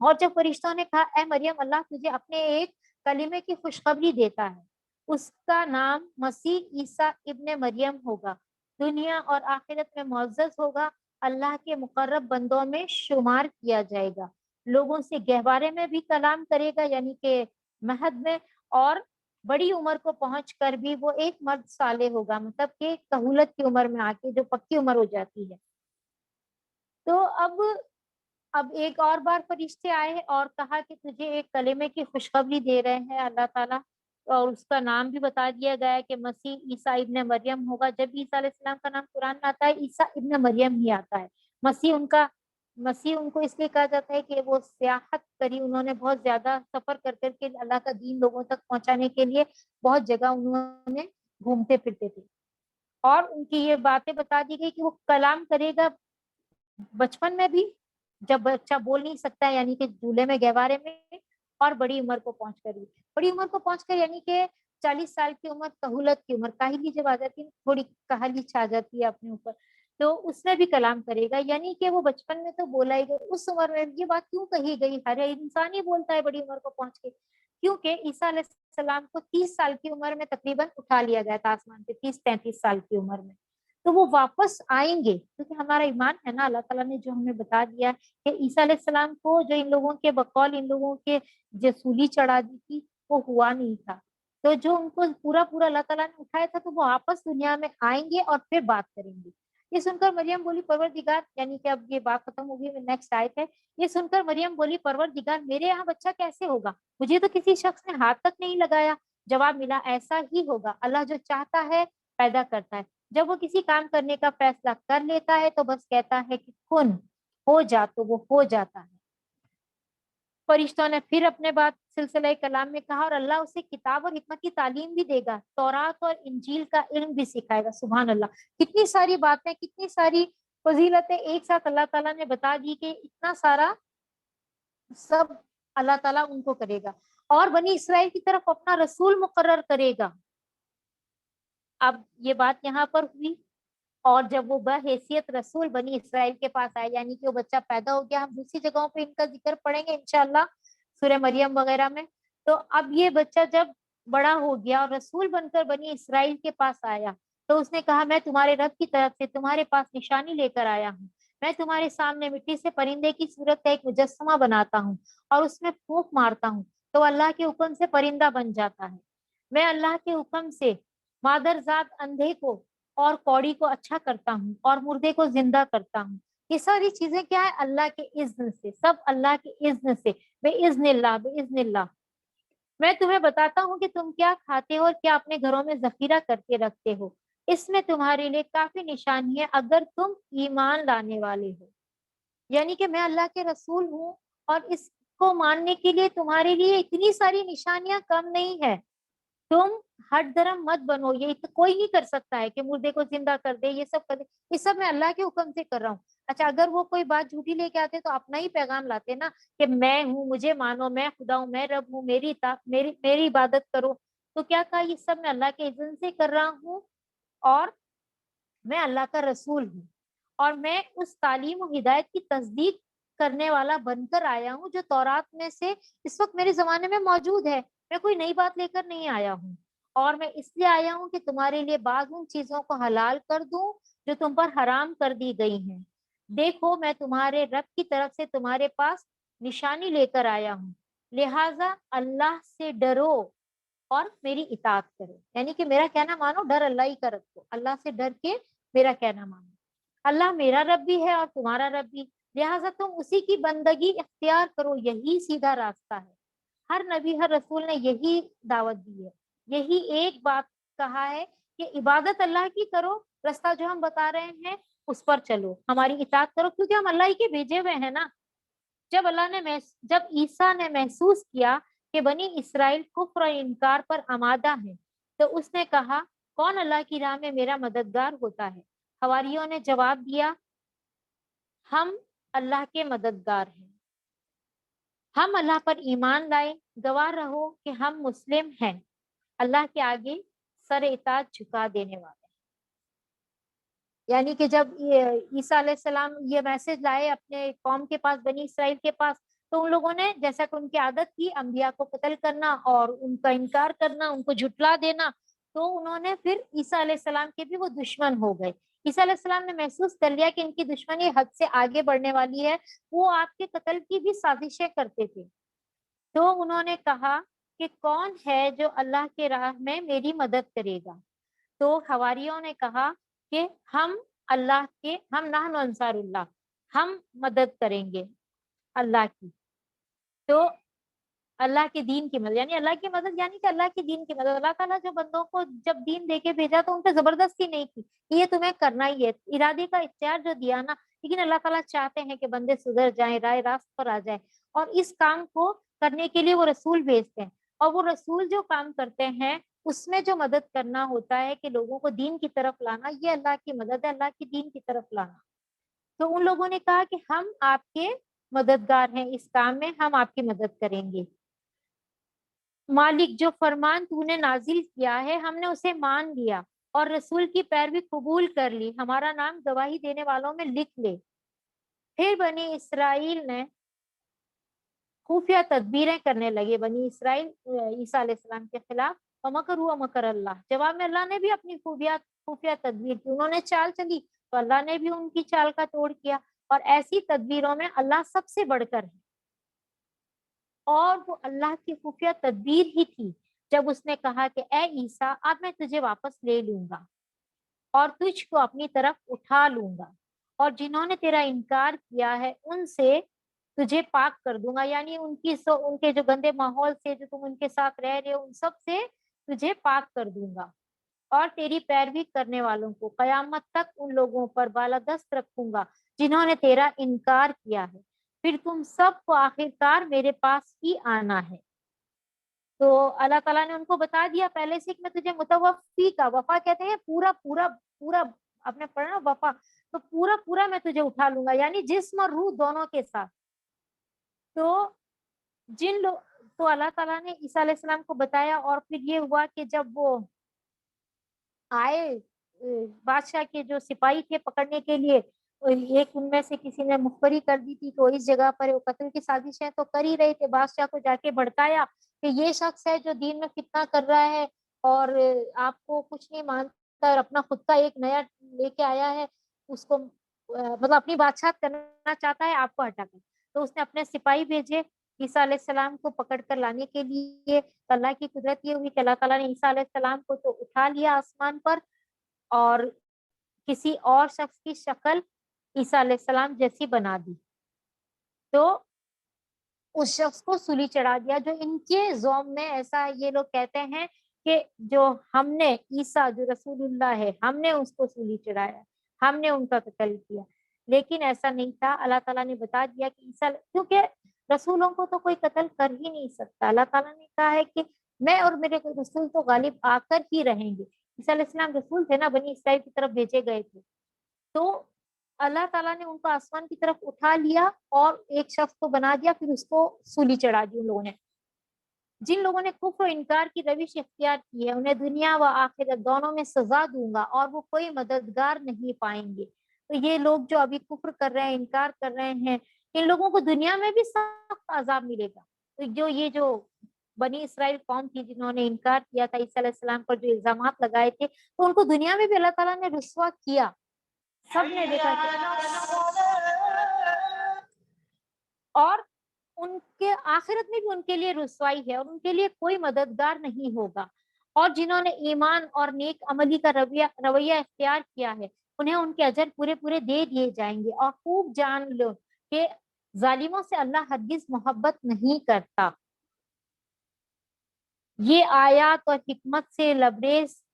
اور جب فرشتوں نے کہا اے مریم اللہ تجھے اپنے ایک کلمے کی خوشخبری دیتا ہے، اس کا نام مسیح عیسیٰ ابن مریم ہوگا، دنیا اور آخرت میں معزز ہوگا، اللہ کے مقرب بندوں میں شمار کیا جائے گا، لوگوں سے گہوارے میں بھی کلام کرے گا، یعنی کہ مہد میں، اور بڑی عمر کو پہنچ کر بھی وہ ایک مرد صالح ہوگا، مطلب کہ کہولت کی عمر میں آ کے جو پکی عمر ہو جاتی ہے۔ تو اب ایک اور بار فرشتے آئے اور کہا کہ تجھے ایک کلمے کی خوشخبری دے رہے ہیں اللہ تعالیٰ، اور اس کا نام بھی بتا دیا گیا ہے کہ مسیح عیسیٰ ابن مریم ہوگا۔ جب عیسیٰ علیہ السلام کا نام قرآن میں آتا ہے عیسیٰ ابن مریم ہی آتا ہے، مسیح ان کو اس لیے کہا جاتا ہے کہ وہ سیاحت کری، انہوں نے بہت زیادہ سفر کر کر کے اللہ کا دین لوگوں تک پہنچانے کے لیے بہت جگہ انہوں نے گھومتے پھرتے تھے، اور ان کی یہ باتیں بتا دی گئی کہ وہ کلام کرے گا بچپن میں بھی جب بچہ بول نہیں سکتا ہے، یعنی کہ جھولے میں گہوارے میں، اور بڑی عمر کو پہنچ کر بھی، بڑی عمر کو پہنچ کر یعنی کہ 40 سال کی عمر، کہولت کی عمر، کاہلی جب آ جاتی ہے تھوڑی کاہلی چھا جاتی ہے اپنے اوپر، تو اس میں بھی کلام کرے گا، یعنی کہ وہ بچپن میں تو بولا ہی گیا، اس عمر میں یہ بات کیوں کہی گئی؟ ہر انسان ہی بولتا ہے بڑی عمر کو پہنچ کے، کیونکہ عیسیٰ علیہ السلام کو 30 سال کی عمر میں تقریباً اٹھا لیا گیا تھا آسمان پہ، 30-35 سال کی عمر میں، تو وہ واپس آئیں گے، کیونکہ ہمارا ایمان ہے نا، اللہ تعالیٰ نے جو ہمیں بتا دیا کہ عیسیٰ علیہ السلام کو جو ان لوگوں کے بقول ان لوگوں کے جو سولی چڑھا دی تھی وہ ہوا نہیں تھا، تو جو ان کو پورا پورا اللہ تعالیٰ نے اٹھایا تھا تو وہ واپس دنیا میں آئیں گے اور پھر بات کریں گے۔ یہ سن کر مریم بولی پروردگار، یعنی کہ اب یہ بات ختم ہوگی، نیکسٹ آیت ہے، یہ سن کر مریم بولی پروردگار میرے یہاں بچہ کیسے ہوگا، مجھے تو کسی شخص نے ہاتھ تک نہیں لگایا۔ جواب ملا ایسا ہی ہوگا، اللہ جو چاہتا ہے پیدا کرتا ہے، جب وہ کسی کام کرنے کا فیصلہ کر لیتا ہے تو بس کہتا ہے کہ کن ہو جا، تو وہ ہو جاتا ہے۔ فرشتوں نے پھر اپنے بات سلسلہ کلام میں کہا اور اللہ اسے کتاب اور حکمت کی تعلیم بھی دے گا، تورات اور انجیل کا علم بھی سکھائے گا۔ سبحان اللہ، کتنی ساری باتیں، کتنی ساری فضیلتیں ایک ساتھ اللہ تعالیٰ نے بتا دی کہ اتنا سارا سب اللہ تعالیٰ ان کو کرے گا، اور بنی اسرائیل کی طرف اپنا رسول مقرر کرے گا۔ اب یہ بات یہاں پر ہوئی، اور جب وہ بحیثیت رسول بنی اسرائیل کے پاس آئے، یعنی کہ وہ بچہ پیدا ہو گیا، ہم دوسری جگہوں پہ ان کا ذکر پڑھیں گے انشاءاللہ سورہ مریم وغیرہ میں، تو اب یہ بچہ جب بڑا ہو گیا اور رسول بن کر بنی اسرائیل کے پاس آیا تو اس نے کہا میں تمہارے رب کی طرف سے تمہارے پاس نشانی لے کر آیا ہوں، میں تمہارے سامنے مٹی سے پرندے کی صورت کا ایک مجسمہ بناتا ہوں اور اس میں پھونک مارتا ہوں تو اللہ کے حکم سے پرندہ بن جاتا ہے، میں اللہ کے حکم سے مادر ذات اندھے کو اور کوڑی کو اچھا کرتا ہوں اور مردے کو زندہ کرتا ہوں، یہ ساری چیزیں کیا ہے؟ اللہ کے اذن سے، سب اللہ کے اذن سے، بے اذن اللہ، بے اذن اللہ۔ میں تمہیں بتاتا ہوں کہ تم کیا کھاتے ہو اور کیا اپنے گھروں میں ذخیرہ کر کے رکھتے ہو، اس میں تمہارے لیے کافی نشانی ہے اگر تم ایمان لانے والے ہو، یعنی کہ میں اللہ کے رسول ہوں اور اس کو ماننے کے لیے تمہارے لیے اتنی ساری نشانیاں کم نہیں ہے، تم ہٹ درم مت بنو، یہ کوئی نہیں کر سکتا ہے کہ مردے کو زندہ کر دے، یہ سب کر دے، یہ سب میں اللہ کے حکم سے کر رہا ہوں۔ اچھا اگر وہ کوئی بات جھوٹی لے کے آتے تو اپنا ہی پیغام لاتے نا کہ میں ہوں، مجھے مانو، میں خدا ہوں، میں رب ہوں، میری عبادت کرو، تو کیا کہا یہ سب میں اللہ کے اذن سے کر رہا ہوں، اور میں اللہ کا رسول ہوں، اور میں اس تعلیم و ہدایت کی تصدیق کرنے والا بن کر آیا ہوں جو تورات میں سے اس وقت میرے زمانے میں موجود ہے، میں کوئی نئی بات لے کر نہیں آیا ہوں، اور میں اس لیے آیا ہوں کہ تمہارے لیے بعض ان چیزوں کو حلال کر دوں جو تم پر حرام کر دی گئی ہیں، دیکھو میں تمہارے رب کی طرف سے تمہارے پاس نشانی لے کر آیا ہوں، لہٰذا اللہ سے ڈرو اور میری اطاعت کرو، یعنی کہ میرا کہنا مانو، ڈر اللہ ہی کا رکھو، اللہ سے ڈر کے میرا کہنا مانو، اللہ میرا رب بھی ہے اور تمہارا رب بھی، لہٰذا تم اسی کی بندگی اختیار کرو، یہی سیدھا راستہ ہے۔ ہر نبی ہر رسول نے یہی دعوت دی ہے، یہی ایک بات کہا ہے کہ عبادت اللہ کی کرو, رستہ جو ہم بتا رہے ہیں اس پر چلو, ہماری اطاعت کرو, کیونکہ ہم اللہ ہی کے بھیجے ہوئے ہیں نا. جب عیسیٰ نے محسوس کیا کہ بنی اسرائیل کفر و انکار پر آمادہ ہیں, تو اس نے کہا کون اللہ کی راہ میں میرا مددگار ہوتا ہے؟ حواریوں نے جواب دیا ہم اللہ کے مددگار ہیں, ہم اللہ پر ایمان لائے, گواہ رہو کہ ہم مسلم ہیں, اللہ کے آگے سر اطاعت جھکا دینے والے. یعنی کہ جب عیسیٰ علیہ السلام یہ میسج لائے اپنے قوم کے پاس, بنی اسرائیل کے پاس, تو ان لوگوں نے جیسا کہ ان کی عادت تھی انبیاء کو قتل کرنا اور ان کا انکار کرنا, ان کو جھٹلا دینا, تو انہوں نے پھر عیسیٰ علیہ السلام کے بھی وہ دشمن ہو گئے. عیسیٰ علیہ السلام نے محسوس کر لیا کہ ان کی دشمنی حد سے آگے بڑھنے والی ہے, وہ آپ کے قتل کی بھی سازشیں کرتے تھے. تو انہوں نے کہا کہ کون ہے جو اللہ کے راہ میں میری مدد کرے گا؟ تو حواریوں نے کہا کہ ہم نحن انصار اللہ, ہم مدد کریں گے اللہ کی. تو اللہ کے دین کی مدد, یعنی اللہ کی مدد, یعنی کہ اللہ کے دین کی مدد. اللہ تعالیٰ جو بندوں کو جب دین دے کے بھیجا تو ان پہ زبردستی نہیں کی, یہ تمہیں کرنا ہی ہے, ارادے کا اختیار جو دیا نا, لیکن اللہ تعالیٰ چاہتے ہیں کہ بندے سدھر جائیں, رائے راست پر آ جائیں, اور اس کام کو کرنے کے لیے وہ رسول بھیجتے ہیں. اور وہ رسول جو کام کرتے ہیں اس میں جو مدد کرنا ہوتا ہے کہ لوگوں کو دین کی طرف لانا, یہ اللہ کی مدد ہے, اللہ کی دین کی طرف لانا. تو ان لوگوں نے کہا کہ ہم آپ کے مددگار ہیں, اس کام میں ہم آپ کی مدد کریں گے. مالک جو فرمان تو نے نازل کیا ہے ہم نے اسے مان لیا اور رسول کی پیروی قبول کر لی, ہمارا نام گواہی دینے والوں میں لکھ لے. پھر بنی اسرائیل نے خفیہ تدبیریں کرنے لگے, بنی اسرائیل عیسیٰ علیہ السلام کے خلاف. ومکر ہوا مکر اللہ, جواب میں اللہ نے بھی اپنی خفیہ تدبیر کی, انہوں نے چال چلی تو اللہ نے بھی ان کی چال کا توڑ کیا. اور ایسی تدبیروں میں اللہ سب سے بڑھ کر ہے. اور وہ اللہ کی خفیہ تدبیر ہی تھی جب اس نے کہا کہ اے عیسیٰ اب میں تجھے واپس لے لوں گا اور تجھ کو اپنی طرف اٹھا لوں گا, اور جنہوں نے تیرا انکار کیا ہے ان سے تجھے پاک کر دوں گا, یعنی ان کے جو گندے ماحول سے جو تم ان کے ساتھ رہ رہے ہو ان سب سے تجھے پاک کر دوں گا. اور تیری پیروی کرنے والوں کو قیامت تک ان لوگوں پر بالادست رکھوں گا جنہوں نے تیرا انکار کیا ہے, پھر تم سب کو آخرکار میرے پاس ہی آنا ہے. تو اللہ تعالیٰ نے ان کو بتا دیا پہلے سے کہ میں تجھے متوفی کا, وفا کہتے ہیں پورا پورا پورا, آپ نے پڑھا نا وفا, تو پورا پورا میں تجھے اٹھا لوں گا, یعنی جسم اور روح دونوں کے ساتھ. تو تو اللہ تعالیٰ نے عیسیٰ علیہ السلام کو بتایا, اور پھر یہ ہوا کہ جب وہ آئے بادشاہ کے جو سپاہی تھے پکڑنے کے لیے, ایک ان میں سے کسی نے مخبری کر دی تھی, تو اس جگہ پر وہ قتل کی سازشیں تو کر ہی رہے تھے. بادشاہ کو جا کے بھڑکایا کہ یہ شخص ہے جو دین میں فتنہ کر رہا ہے اور آپ کو کچھ نہیں مانتا اور اپنا خود کا ایک نیا لے کے آیا ہے, اس کو مطلب اپنی بادشاہت کرنا چاہتا ہے, آپ کو ہٹا کر. تو اس نے اپنے سپاہی بھیجے عیسیٰ علیہ السلام کو پکڑ کر لانے کے لیے. اللہ کی قدرت یہ ہوئی کہ اللہ تعالیٰ نے عیسیٰ علیہ السلام کو تو اٹھا لیا آسمان پر, اور کسی اور شخص کی شکل عیسیٰ علیہ السلام جیسی بنا دی. تو اس شخص کو سولی چڑھا دیا. جو ان کے زوم میں ایسا یہ لوگ کہتے ہیں کہ جو ہم نے عیسیٰ جو رسول اللہ ہے ہم نے اس کو سولی چڑھایا, ہم نے ان کا قتل کیا, لیکن ایسا نہیں تھا. اللہ تعالیٰ نے بتا دیا کہ عیسیٰ, کیونکہ رسولوں کو تو کوئی قتل کر ہی نہیں سکتا. اللہ تعالیٰ نے کہا ہے کہ میں اور میرے رسول تو غالب آ کر ہی رہیں گے. عیسیٰ علیہ السلام رسول تھے نا, بنی اسرائیل کی طرف بھیجے گئے تھے. تو اللہ تعالیٰ نے ان کو آسمان کی طرف اٹھا لیا اور ایک شخص کو بنا دیا, پھر اس کو سولی چڑھا دی ان لوگوں نے. جن لوگوں نے کفر و انکار کی روش اختیار کی ہے انہیں دنیا و آخرت دونوں میں سزا دوں گا اور وہ کوئی مددگار نہیں پائیں گے. تو یہ لوگ جو ابھی کفر کر رہے ہیں, انکار کر رہے ہیں, ان لوگوں کو دنیا میں بھی سخت عذاب ملے گا. تو یہ جو بنی اسرائیل قوم تھی جنہوں نے انکار کیا تھا عیسیٰ علیہ السلام پر, جو الزامات لگائے تھے, تو ان کو دنیا میں بھی اللہ تعالیٰ نے رسوا کیا. سب نے دیکھا اور ان کے آخرت میں بھی ان کے لیے رسوائی ہے اور ان کے لیے کوئی مددگار نہیں ہوگا. اور جنہوں نے ایمان اور نیک عملی کا رویہ اختیار کیا ہے انہیں ان کے اجر پورے پورے دے دیے جائیں گے. اور خوب جان لو کہ ظالموں سے اللہ ہرگز محبت نہیں کرتا. یہ آیات اور حکمت سے لبریز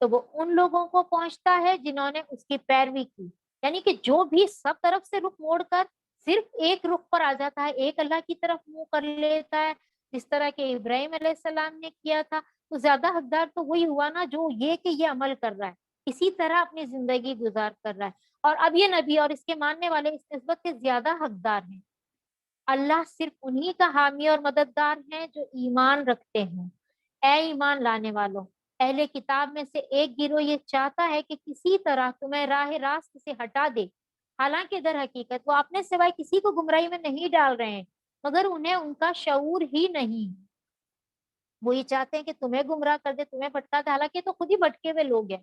تو وہ ان لوگوں کو پہنچتا ہے جنہوں نے اس کی پیروی کی، یعنی کہ جو بھی سب طرف سے رخ موڑ کر صرف ایک رخ پر آ جاتا ہے، ایک اللہ کی طرف منہ کر لیتا ہے، جس طرح کہ ابراہیم علیہ السلام نے کیا تھا، تو زیادہ حقدار تو وہی ہوا نا جو یہ کہ یہ عمل کر رہا ہے، اسی طرح اپنی زندگی گزار کر رہا ہے۔ اور اب یہ نبی اور اس کے ماننے والے اس نسبت کے زیادہ حقدار ہیں۔ اللہ صرف انہی کا حامی اور مددگار ہے جو ایمان رکھتے ہیں۔ اے ایمان لانے والوں، اہل کتاب میں سے ایک گروہ یہ چاہتا ہے کہ کسی طرح تمہیں راہ راست سے ہٹا دے، حالانکہ در حقیقت وہ اپنے سوائے کسی کو گمراہی میں نہیں ڈال رہے ہیں، مگر انہیں ان کا شعور ہی نہیں۔ وہ یہ چاہتے ہیں کہ تمہیں گمراہ کر دے، تمہیں بھٹکا دے، حالانکہ تو خود ہی بھٹکے ہوئے لوگ ہیں۔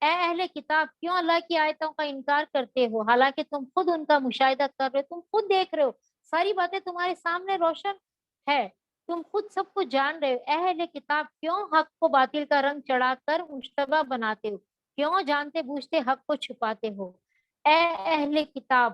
اے اہل کتاب، کیوں اللہ کی آیتوں کا انکار کرتے ہو، حالانکہ تم خود ان کا مشاہدہ کر رہے ہو، تم خود دیکھ رہے ہو، ساری باتیں تمہارے سامنے روشن ہے، تم خود سب کو جان رہے ہو۔ اے اہل کتاب، کیوں حق کو باطل کا رنگ چڑھا کر مشتبہ بناتے ہو، کیوں جانتے بوجھتے حق کو چھپاتے ہو۔ اے اہل کتاب،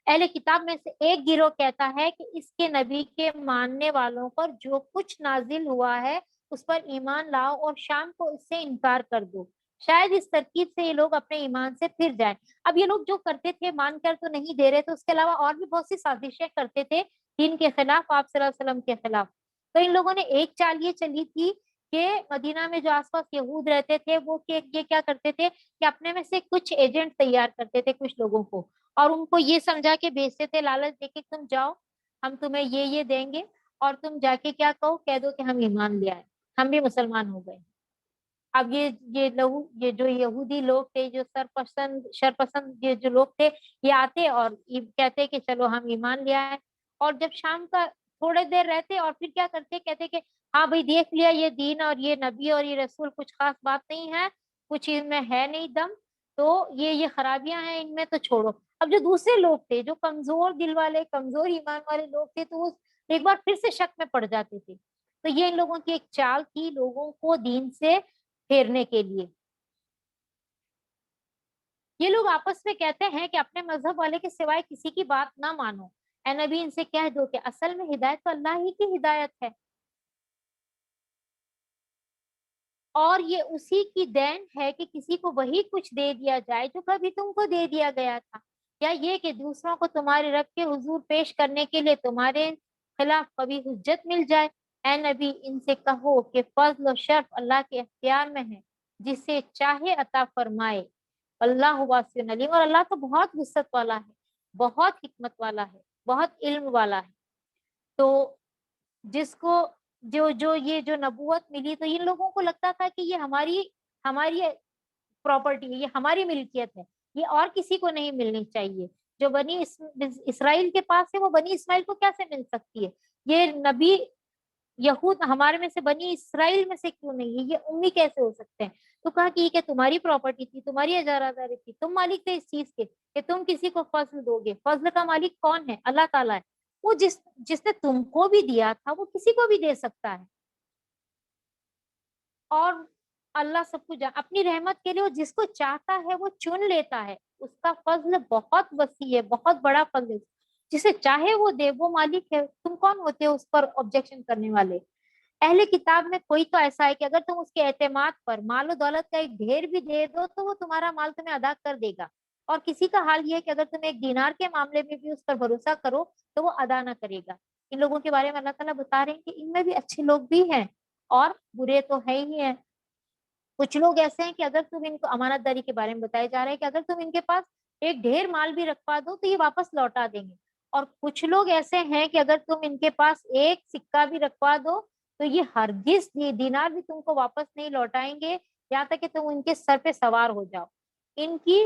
اہل کتاب میں سے ایک گروہ کہتا ہے کہ اس کے نبی کے ماننے والوں پر جو کچھ نازل ہوا ہے اس پر ایمان لاؤ اور شام کو اس سے انکار کر دو، شاید اس ترکیب سے یہ لوگ اپنے ایمان سے پھر جائیں۔ اب یہ لوگ جو کرتے تھے مان کر تو نہیں دے رہے، تو اس کے علاوہ اور بھی بہت سی سازشیں کرتے تھے دین کے خلاف، آپ صلی اللہ علیہ وسلم کے خلاف۔ تو ان لوگوں نے ایک چال یہ چلی تھی کہ مدینہ میں جو آس پاس یہود رہتے تھے وہ یہ کیا کرتے تھے کہ اپنے میں سے کچھ ایجنٹ تیار کرتے تھے کچھ لوگوں کو، اور ان کو یہ سمجھا کے بھیجتے تھے، لالچ دے کے تم جاؤ ہم تمہیں یہ دیں گے، اور تم جا کے کیا کہو، کہہ دو کہ ہم ایمان لے آئے، ہم بھی مسلمان ہو گئے۔ اب یہ جو یہودی لوگ تھے، جو شرپسند یہ جو لوگ تھے، یہ آتے اور یہ کہتے کہ چلو ہم ایمان لے آئے، اور جب شام کا تھوڑے دیر رہتے اور پھر کیا کرتے، کہتے کہ ہاں بھائی دیکھ لیا، یہ دین اور یہ نبی اور یہ رسول کچھ خاص بات نہیں ہے، کچھ ان میں ہے نہیں دم، تو یہ خرابیاں ہیں ان میں، تو چھوڑو۔ اب جو دوسرے لوگ تھے، جو کمزور دل والے، کمزور ایمان والے لوگ تھے، تو وہ ایک بار پھر سے شک میں پڑ جاتے تھے۔ تو یہ ان لوگوں کی ایک چال تھی لوگوں کو دین سے پھیرنے کے لیے۔ یہ لوگ آپس میں کہتے ہیں کہ اپنے مذہب والے کے سوائے کسی کی بات نہ مانو، اے نبی ان سے کہہ دو کہ اصل میں ہدایت تو اللہ ہی کی ہدایت ہے، اور یہ اسی کی دین ہے کہ کسی کو وہی کچھ دے دیا جائے جو کبھی تم کو دے دیا گیا تھا، یا یہ کہ دوسروں کو تمہارے رب کے حضور پیش کرنے کے لیے تمہارے خلاف کبھی حجت مل جائے۔ اے نبی ان سے کہو کہ فضل و شرف اللہ کے اختیار میں ہے، جسے چاہے عطا فرمائے، اللہ واسع علیم، اور اللہ تو بہت وسعت والا ہے، بہت حکمت والا ہے، بہت علم والا ہے۔ تو جس کو جو نبوت ملی، تو ان لوگوں کو لگتا تھا کہ یہ ہماری پراپرٹی ہے، یہ ہماری ملکیت ہے، یہ اور کسی کو نہیں ملنی چاہیے، جو بنی اسرائیل کے پاس ہے وہ بنی اسماعیل کو کیسے مل سکتی ہے، یہ نبی یہود ہمارے میں سے بنی اسرائیل میں سے کیوں نہیں ہے، یہ امی کیسے ہو سکتے ہیں؟ تو کہا کہ یہ کہ تمہاری پراپرٹی تھی، تمہاری اجارہ داری تھی، تم مالک تھے اس چیز کے کہ تم کسی کو فضل دو گے، فضل کا مالک کون ہے؟ اللہ تعالیٰ ہے، وہ جس نے تم کو بھی دیا تھا وہ کسی کو بھی دے سکتا ہے، اور اللہ سب کچھ اپنی رحمت کے لیے وہ جس کو چاہتا ہے وہ چن لیتا ہے، اس کا فضل بہت وسیع ہے، بہت بڑا فضل، جسے چاہے وہ دے، وہ مالک ہے، تم کون ہوتے ہو اس پر آبجیکشن کرنے والے؟ اہل کتاب میں کوئی تو ایسا ہے کہ اگر تم اس کے اعتماد پر مال و دولت کا ایک ڈھیر بھی دے دو تو وہ تمہارا مال تمہیں ادا کر دے گا، اور کسی کا حال یہ ہے کہ اگر تم ایک دینار کے معاملے میں بھی اس پر بھروسہ کرو تو وہ ادا نہ کرے گا۔ ان لوگوں کے بارے میں اللہ تعالیٰ بتا رہے ہیں کہ ان میں بھی اچھے لوگ بھی ہیں اور برے تو ہے ہی ہیں۔ کچھ لوگ ایسے ہیں کہ اگر تم ان کو امانت داری کے بارے میں بتایا جا رہا ہے کہ اگر تم ان کے پاس ایک ڈھیر مال بھی رکھوا دو تو یہ واپس لوٹا دیں گے، اور کچھ لوگ ایسے ہیں کہ اگر تم ان کے پاس ایک سکہ بھی رکھوا دو تو یہ ہرگز دینار بھی تم کو واپس نہیں لوٹائیں گے، یہاں تک کہ تم ان کے سر پہ سوار ہو جاؤ۔ ان کی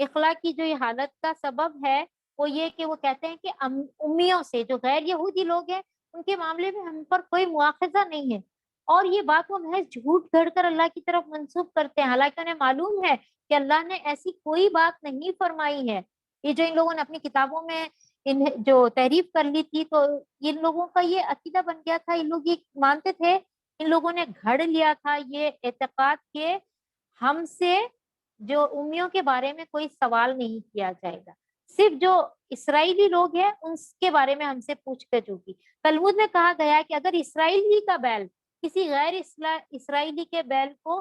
اخلاق کی جو یہ حالت کا سبب ہے وہ یہ کہ وہ کہتے ہیں کہ امیوں سے، جو غیر یہودی لوگ ہیں، ان کے معاملے میں ہم پر کوئی مواخذہ نہیں ہے، اور یہ بات وہ محض جھوٹ گھڑ کر اللہ کی طرف منسوب کرتے ہیں، حالانکہ انہیں معلوم ہے کہ اللہ نے ایسی کوئی بات نہیں فرمائی ہے۔ یہ جو ان لوگوں نے اپنی کتابوں میں جو تحریف کر لی تھی، تو ان لوگوں کا یہ عقیدہ بن گیا تھا، ان لوگ یہ مانتے تھے، ان لوگوں نے گھڑ لیا تھا یہ اعتقاد کہ ہم سے جو امیوں کے بارے میں کوئی سوال نہیں کیا جائے گا، صرف جو اسرائیلی لوگ ہیں ان کے بارے میں ہم سے پوچھ گچھ ہوگی۔ تلمود میں کہا گیا ہے کہ اگر اسرائیل ہی کا بیل کسی غیر اسرائیلی کے بیل کو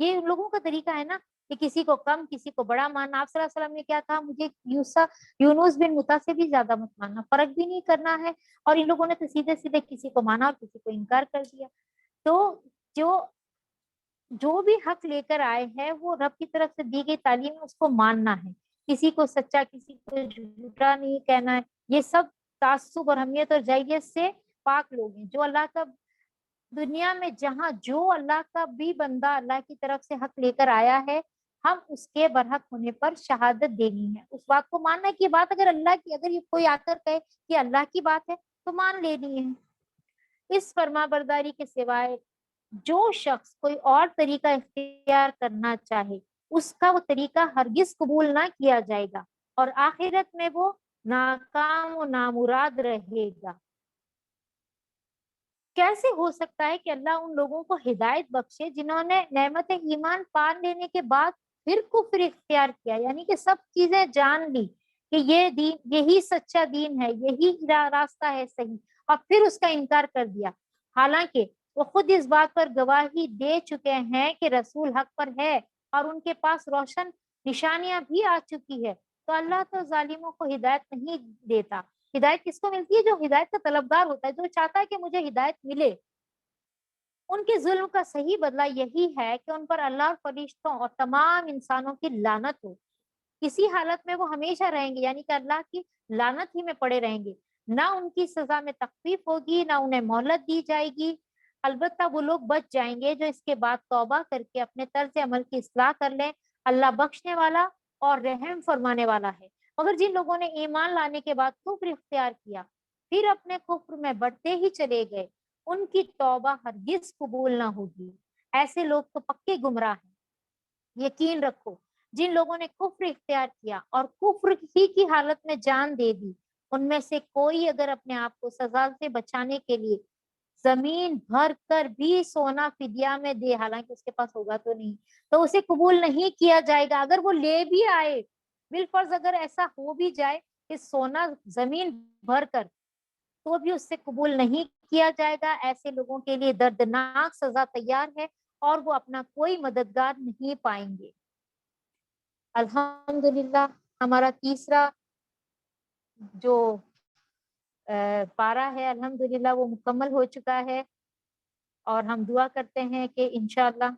یہ ان لوگوں کا طریقہ ہے نا کہ کسی کو کم کسی کو بڑا ماننا. آپ صلی اللہ علیہ وسلم نے کیا کہا, مجھے یونس بن متا سے بھی زیادہ مت ماننا, فرق بھی نہیں کرنا ہے. اور ان لوگوں نے تو سیدھے سیدھے کسی کو مانا اور کسی کو انکار کر دیا. تو جو بھی حق لے کر آئے ہیں وہ رب کی طرف سے دی گئی تعلیم ہے, اس کو ماننا ہے. کسی کو سچا کسی کو جھوٹا نہیں کہنا ہے. یہ سب تعصب اور حمیت اور جاہلیت سے پاک لوگ ہیں. جو اللہ کا دنیا میں جہاں جو اللہ کا بھی بندہ اللہ کی طرف سے حق لے کر آیا ہے, ہم اس کے برحق ہونے پر شہادت دینی ہے, اس بات کو ماننا ہے کہ یہ بات اگر اللہ کی, اگر یہ کوئی آ کر کہے کہ اللہ کی بات ہے تو مان لینی ہے. اس فرما برداری کے سوائے جو شخص کوئی اور طریقہ اختیار کرنا چاہے اس کا وہ طریقہ ہرگز قبول نہ کیا جائے گا اور آخرت میں وہ ناکام و نامراد رہے گا. کیسے ہو سکتا ہے کہ اللہ ان لوگوں کو ہدایت بخشے جنہوں نے نعمت ایمان پا لینے کے بعد پھر کفر اختیار کیا, یعنی کہ سب چیزیں جان لی کہ یہ دین, یہی سچا دین ہے, یہی راستہ ہے صحیح, اور پھر اس کا انکار کر دیا, حالانکہ وہ خود اس بات پر گواہی دے چکے ہیں کہ رسول حق پر ہے اور ان کے پاس روشن نشانیاں بھی آ چکی ہے. تو اللہ تو ظالموں کو ہدایت نہیں دیتا. ہدایت کس کو ملتی ہے؟ جو ہدایت کا طلبگار ہوتا ہے, جو چاہتا ہے کہ مجھے ہدایت ملے. ان کے ظلم کا صحیح بدلہ یہی ہے کہ ان پر اللہ اور فرشتوں اور تمام انسانوں کی لعنت ہو. کسی حالت میں وہ ہمیشہ رہیں گے, یعنی کہ اللہ کی لعنت ہی میں پڑے رہیں گے. نہ ان کی سزا میں تخفیف ہوگی, نہ انہیں مہلت دی جائے گی. البتہ وہ لوگ بچ جائیں گے جو اس کے بعد توبہ کر کے اپنے طرز عمل کی اصلاح کر لیں. اللہ بخشنے والا اور رحم فرمانے والا ہے. مگر جن لوگوں نے ایمان لانے کے بعد کفر اختیار کیا پھر اپنے کفر میں بڑھتے ہی چلے گئے, ان کی توبہ ہرگز قبول نہ ہوگی. ایسے لوگ تو پکے گمراہ ہیں. یقین رکھو جن لوگوں نے کفر اختیار کیا اور کفر ہی کی حالت میں جان دے دی, ان میں سے کوئی اگر اپنے آپ کو سزا سے بچانے کے لیے زمین بھر کر بھی سونا فدیہ میں دے, حالانکہ اس کے پاس ہوگا تو نہیں, تو اسے قبول نہیں کیا جائے گا. اگر وہ لے بھی آئے, بالفرض اگر ایسا ہو بھی جائے کہ سونا زمین بھر کر, تو بھی اس سے قبول نہیں کیا جائے گا. ایسے لوگوں کے لیے دردناک سزا تیار ہے اور وہ اپنا کوئی مددگار نہیں پائیں گے. الحمدللہ ہمارا تیسرا جو پارہ ہے الحمدللہ وہ مکمل ہو چکا ہے, اور ہم دعا کرتے ہیں کہ انشاءاللہ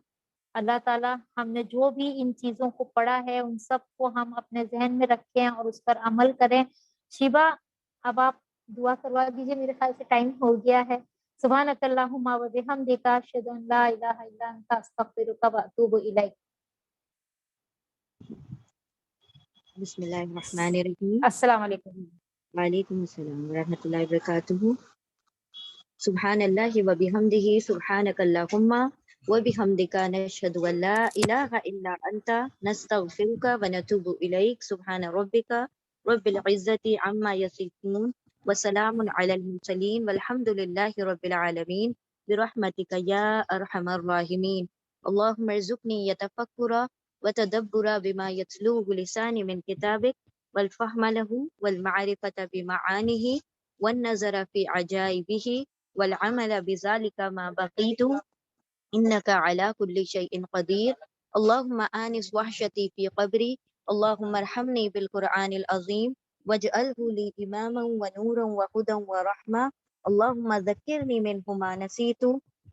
اللہ تعالیٰ ہم نے جو بھی ان چیزوں کو پڑھا ہے ان سب کو ہم اپنے ذہن میں رکھیں اور اس پر عمل کریں. شیبہ اب آپ دعا کروا دیجیے, میرے خیال سے ٹائم ہو گیا ہے. سبحانک اللہم و بحمدک اشہد ان لا الہ الا انت استغفرک و اتوب الیک. بسم اللہ الرحمن الرحیم. السلام علیکم. وعلیکم السلام ورحمۃ اللہ وبرکاتہ. سبحان اللہ و بحمدہ سبحانک اللہم و بحمدک نشہد ان لا الہ الا انت نستغفرک و نتوب الیک. سبحان ربک رب العزت عما یصفون وسلام علی المرسلین والحمد للہ رب العالمین برحمتک یا ارحم الراحمین. اللہم ارزقنی یتفکر وتدبر بما یتلوه لسانی من کتابک والفهم له والمعرفة بمعانه والنظر في عجائبه والعمل بذلك ما بقيت إنك على كل شيء قدير. اللهم آنس وحشتي في قبري. اللهم ارحمني بالقرآن العظيم واجعله لي إماما ونورا وهدى ورحمة. اللهم ذكرني منه ما نسيت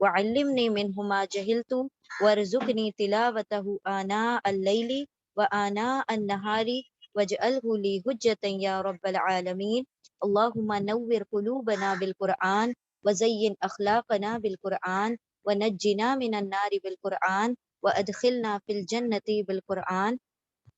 وعلمني منه ما جهلت وارزقني تلاوته آناء الليل وآناء النهار واجعله لي حجة يا رب العالمين. اللهم نور قلوبنا بالقرآن وزين أخلاقنا بالقرآن ونجنا من النار بالقرآن وادخلنا فی الجنت بالقرآن.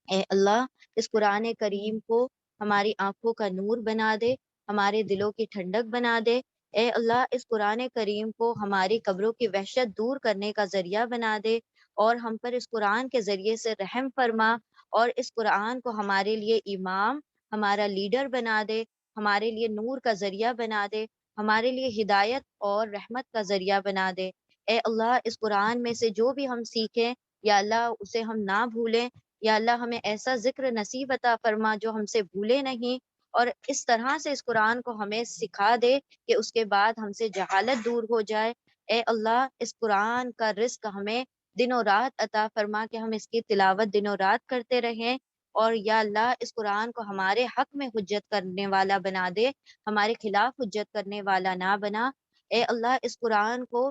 اے اللہ اس قرآن کریم کو ہماری آنکھوں کا نور بنا دے, ہمارے دلوں کی ٹھنڈک بنا دے. اے اللہ اس قرآن کریم کو ہماری قبروں کی وحشت دور کرنے کا ذریعہ بنا دے, اور ہم پر اس قرآن کے ذریعے سے رحم فرما, اور اس قرآن کو ہمارے لیے امام, ہمارا لیڈر بنا دے, ہمارے لیے نور کا ذریعہ بنا دے, ہمارے لیے ہدایت اور رحمت کا ذریعہ بنا دے. اے اللہ اس قرآن میں سے جو بھی ہم سیکھیں یا اللہ اسے ہم نہ بھولیں. یا اللہ ہمیں ایسا ذکر نصیب عطا فرما جو ہم سے بھولے نہیں, اور اس طرح سے اس قرآن کو ہمیں سکھا دے کہ اس کے بعد ہم سے جہالت دور ہو جائے. اے اللہ اس قرآن کا رزق ہمیں دن و رات عطا فرما کہ ہم اس کی تلاوت دن و رات کرتے رہیں، اور یا اللہ اس قرآن کو ہمارے حق میں حجت کرنے والا بنا دے، ہمارے خلاف حجت کرنے والا نہ بنا۔ اے اللہ اس قرآن کو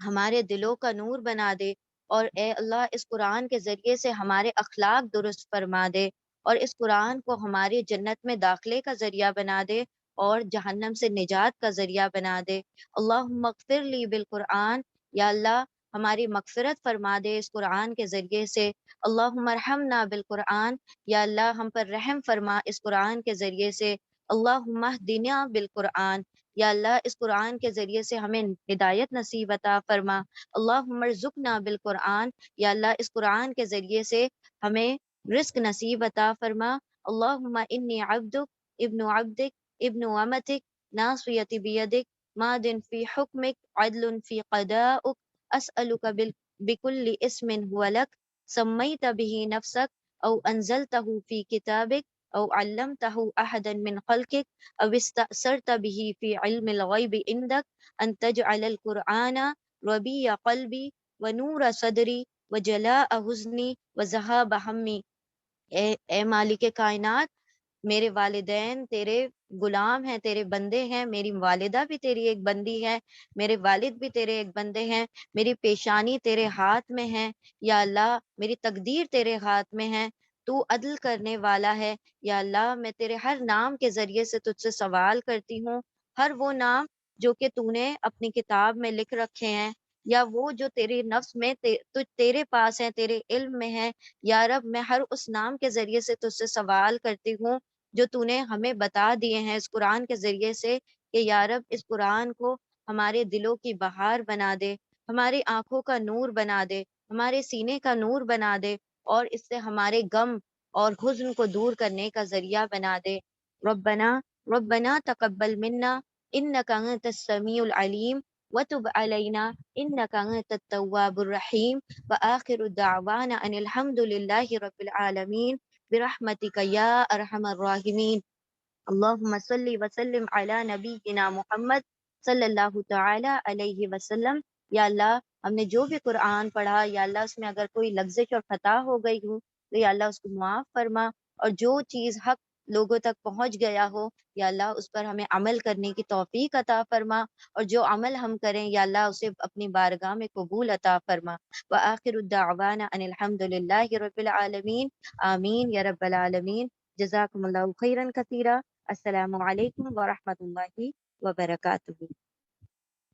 ہمارے دلوں کا نور بنا دے، اور اے اللہ اس قرآن کے ذریعے سے ہمارے اخلاق درست فرما دے، اور اس قرآن کو ہماری جنت میں داخلے کا ذریعہ بنا دے اور جہنم سے نجات کا ذریعہ بنا دے۔ اللہم اغفر لی بالقرآن، یا اللہ ہماری مغفرت فرما دے اس قرآن کے ذریعے سے۔ اللہم ارحمنا بالقرآن، یا اللہ ہم پر رحم فرما اس قرآن کے ذریعے سے۔ اللہم اہدنا بالقرآن، یا اللہ اس قرآن کے ذریعے سے ہمیں ہدایت نصیب عطا فرما۔ اللہم ارزقنا بالقرآن، یا اللہ اس قرآن کے ذریعے سے ہمیں رزق نصیب عطا فرما۔ اللہم انی عبدک ابن عبدک ابن امتک ناصیتی بیدک ماض فی حکمک عدل فی قضاؤک اسألک بکل اسم هو لک سمیت به نفسک او انزلتہ فی کتابک او علمتہ احدا من خلقک او استأثرت به فی علم الغیب عندک ان تجعل القرآن ربیع قلبی ونور صدری وجلاء حزنی وذہاب ہمی۔ اے مالک کائنات، میرے والدین تیرے غلام ہیں، تیرے بندے ہیں، میری والدہ بھی تیری ایک بندی ہے، میرے والد بھی تیرے ایک بندے ہیں، میری پیشانی تیرے ہاتھ میں ہے، یا اللہ میری تقدیر تیرے ہاتھ میں ہے، تو عدل کرنے والا ہے۔ یا اللہ میں تیرے ہر نام کے ذریعے سے تجھ سے سوال کرتی ہوں، ہر وہ نام جو کہ تو نے اپنی کتاب میں لکھ رکھے ہیں، یا وہ جو تیرے نفس میں تیرے پاس ہیں، تیرے علم میں ہے، یا رب میں ہر اس نام کے ذریعے سے تجھ سے سوال کرتی ہوں جو تو نے ہمیں بتا دیے ہیں اس قرآن کے ذریعے سے، کہ یا رب اس قرآن کو ہمارے دلوں کی بہار بنا دے، ہماری آنکھوں کا نور بنا دے، ہمارے سینے کا نور بنا دے، اور اس سے ہمارے غم اور حزن کو دور کرنے کا ذریعہ بنا دے۔ ربنا ربنا تقبل منا انک انت السمیع العلیم وتب علینا انک انت التواب الرحیم وآخر دعوانا ان الحمد للہ رب العالمین برحمتک یا ارحم الراحمین۔ اللہم صلی وسلم علی نبینا محمد صلی اللہ تعالی علیہ وسلم۔ یا اللہ ہم نے جو بھی قرآن پڑھا، یا اللہ اس میں اگر کوئی لغزش اور خطا ہو گئی ہو تو یا اللہ اس کو معاف فرما، اور جو چیز حق لوگوں تک پہنچ گیا ہو یا اللہ اس پر ہمیں عمل کرنے کی توفیق عطا فرما، اور جو عمل ہم کریں یا اللہ اسے اپنی بارگاہ میں قبول عطا فرما۔ وآخر الدعوانا ان الحمد للہ رب العالمین، آمین یا رب العالمین۔ جزاکم اللہ خیرا کثیرا۔ السلام علیکم ورحمۃ اللہ وبرکاتہ۔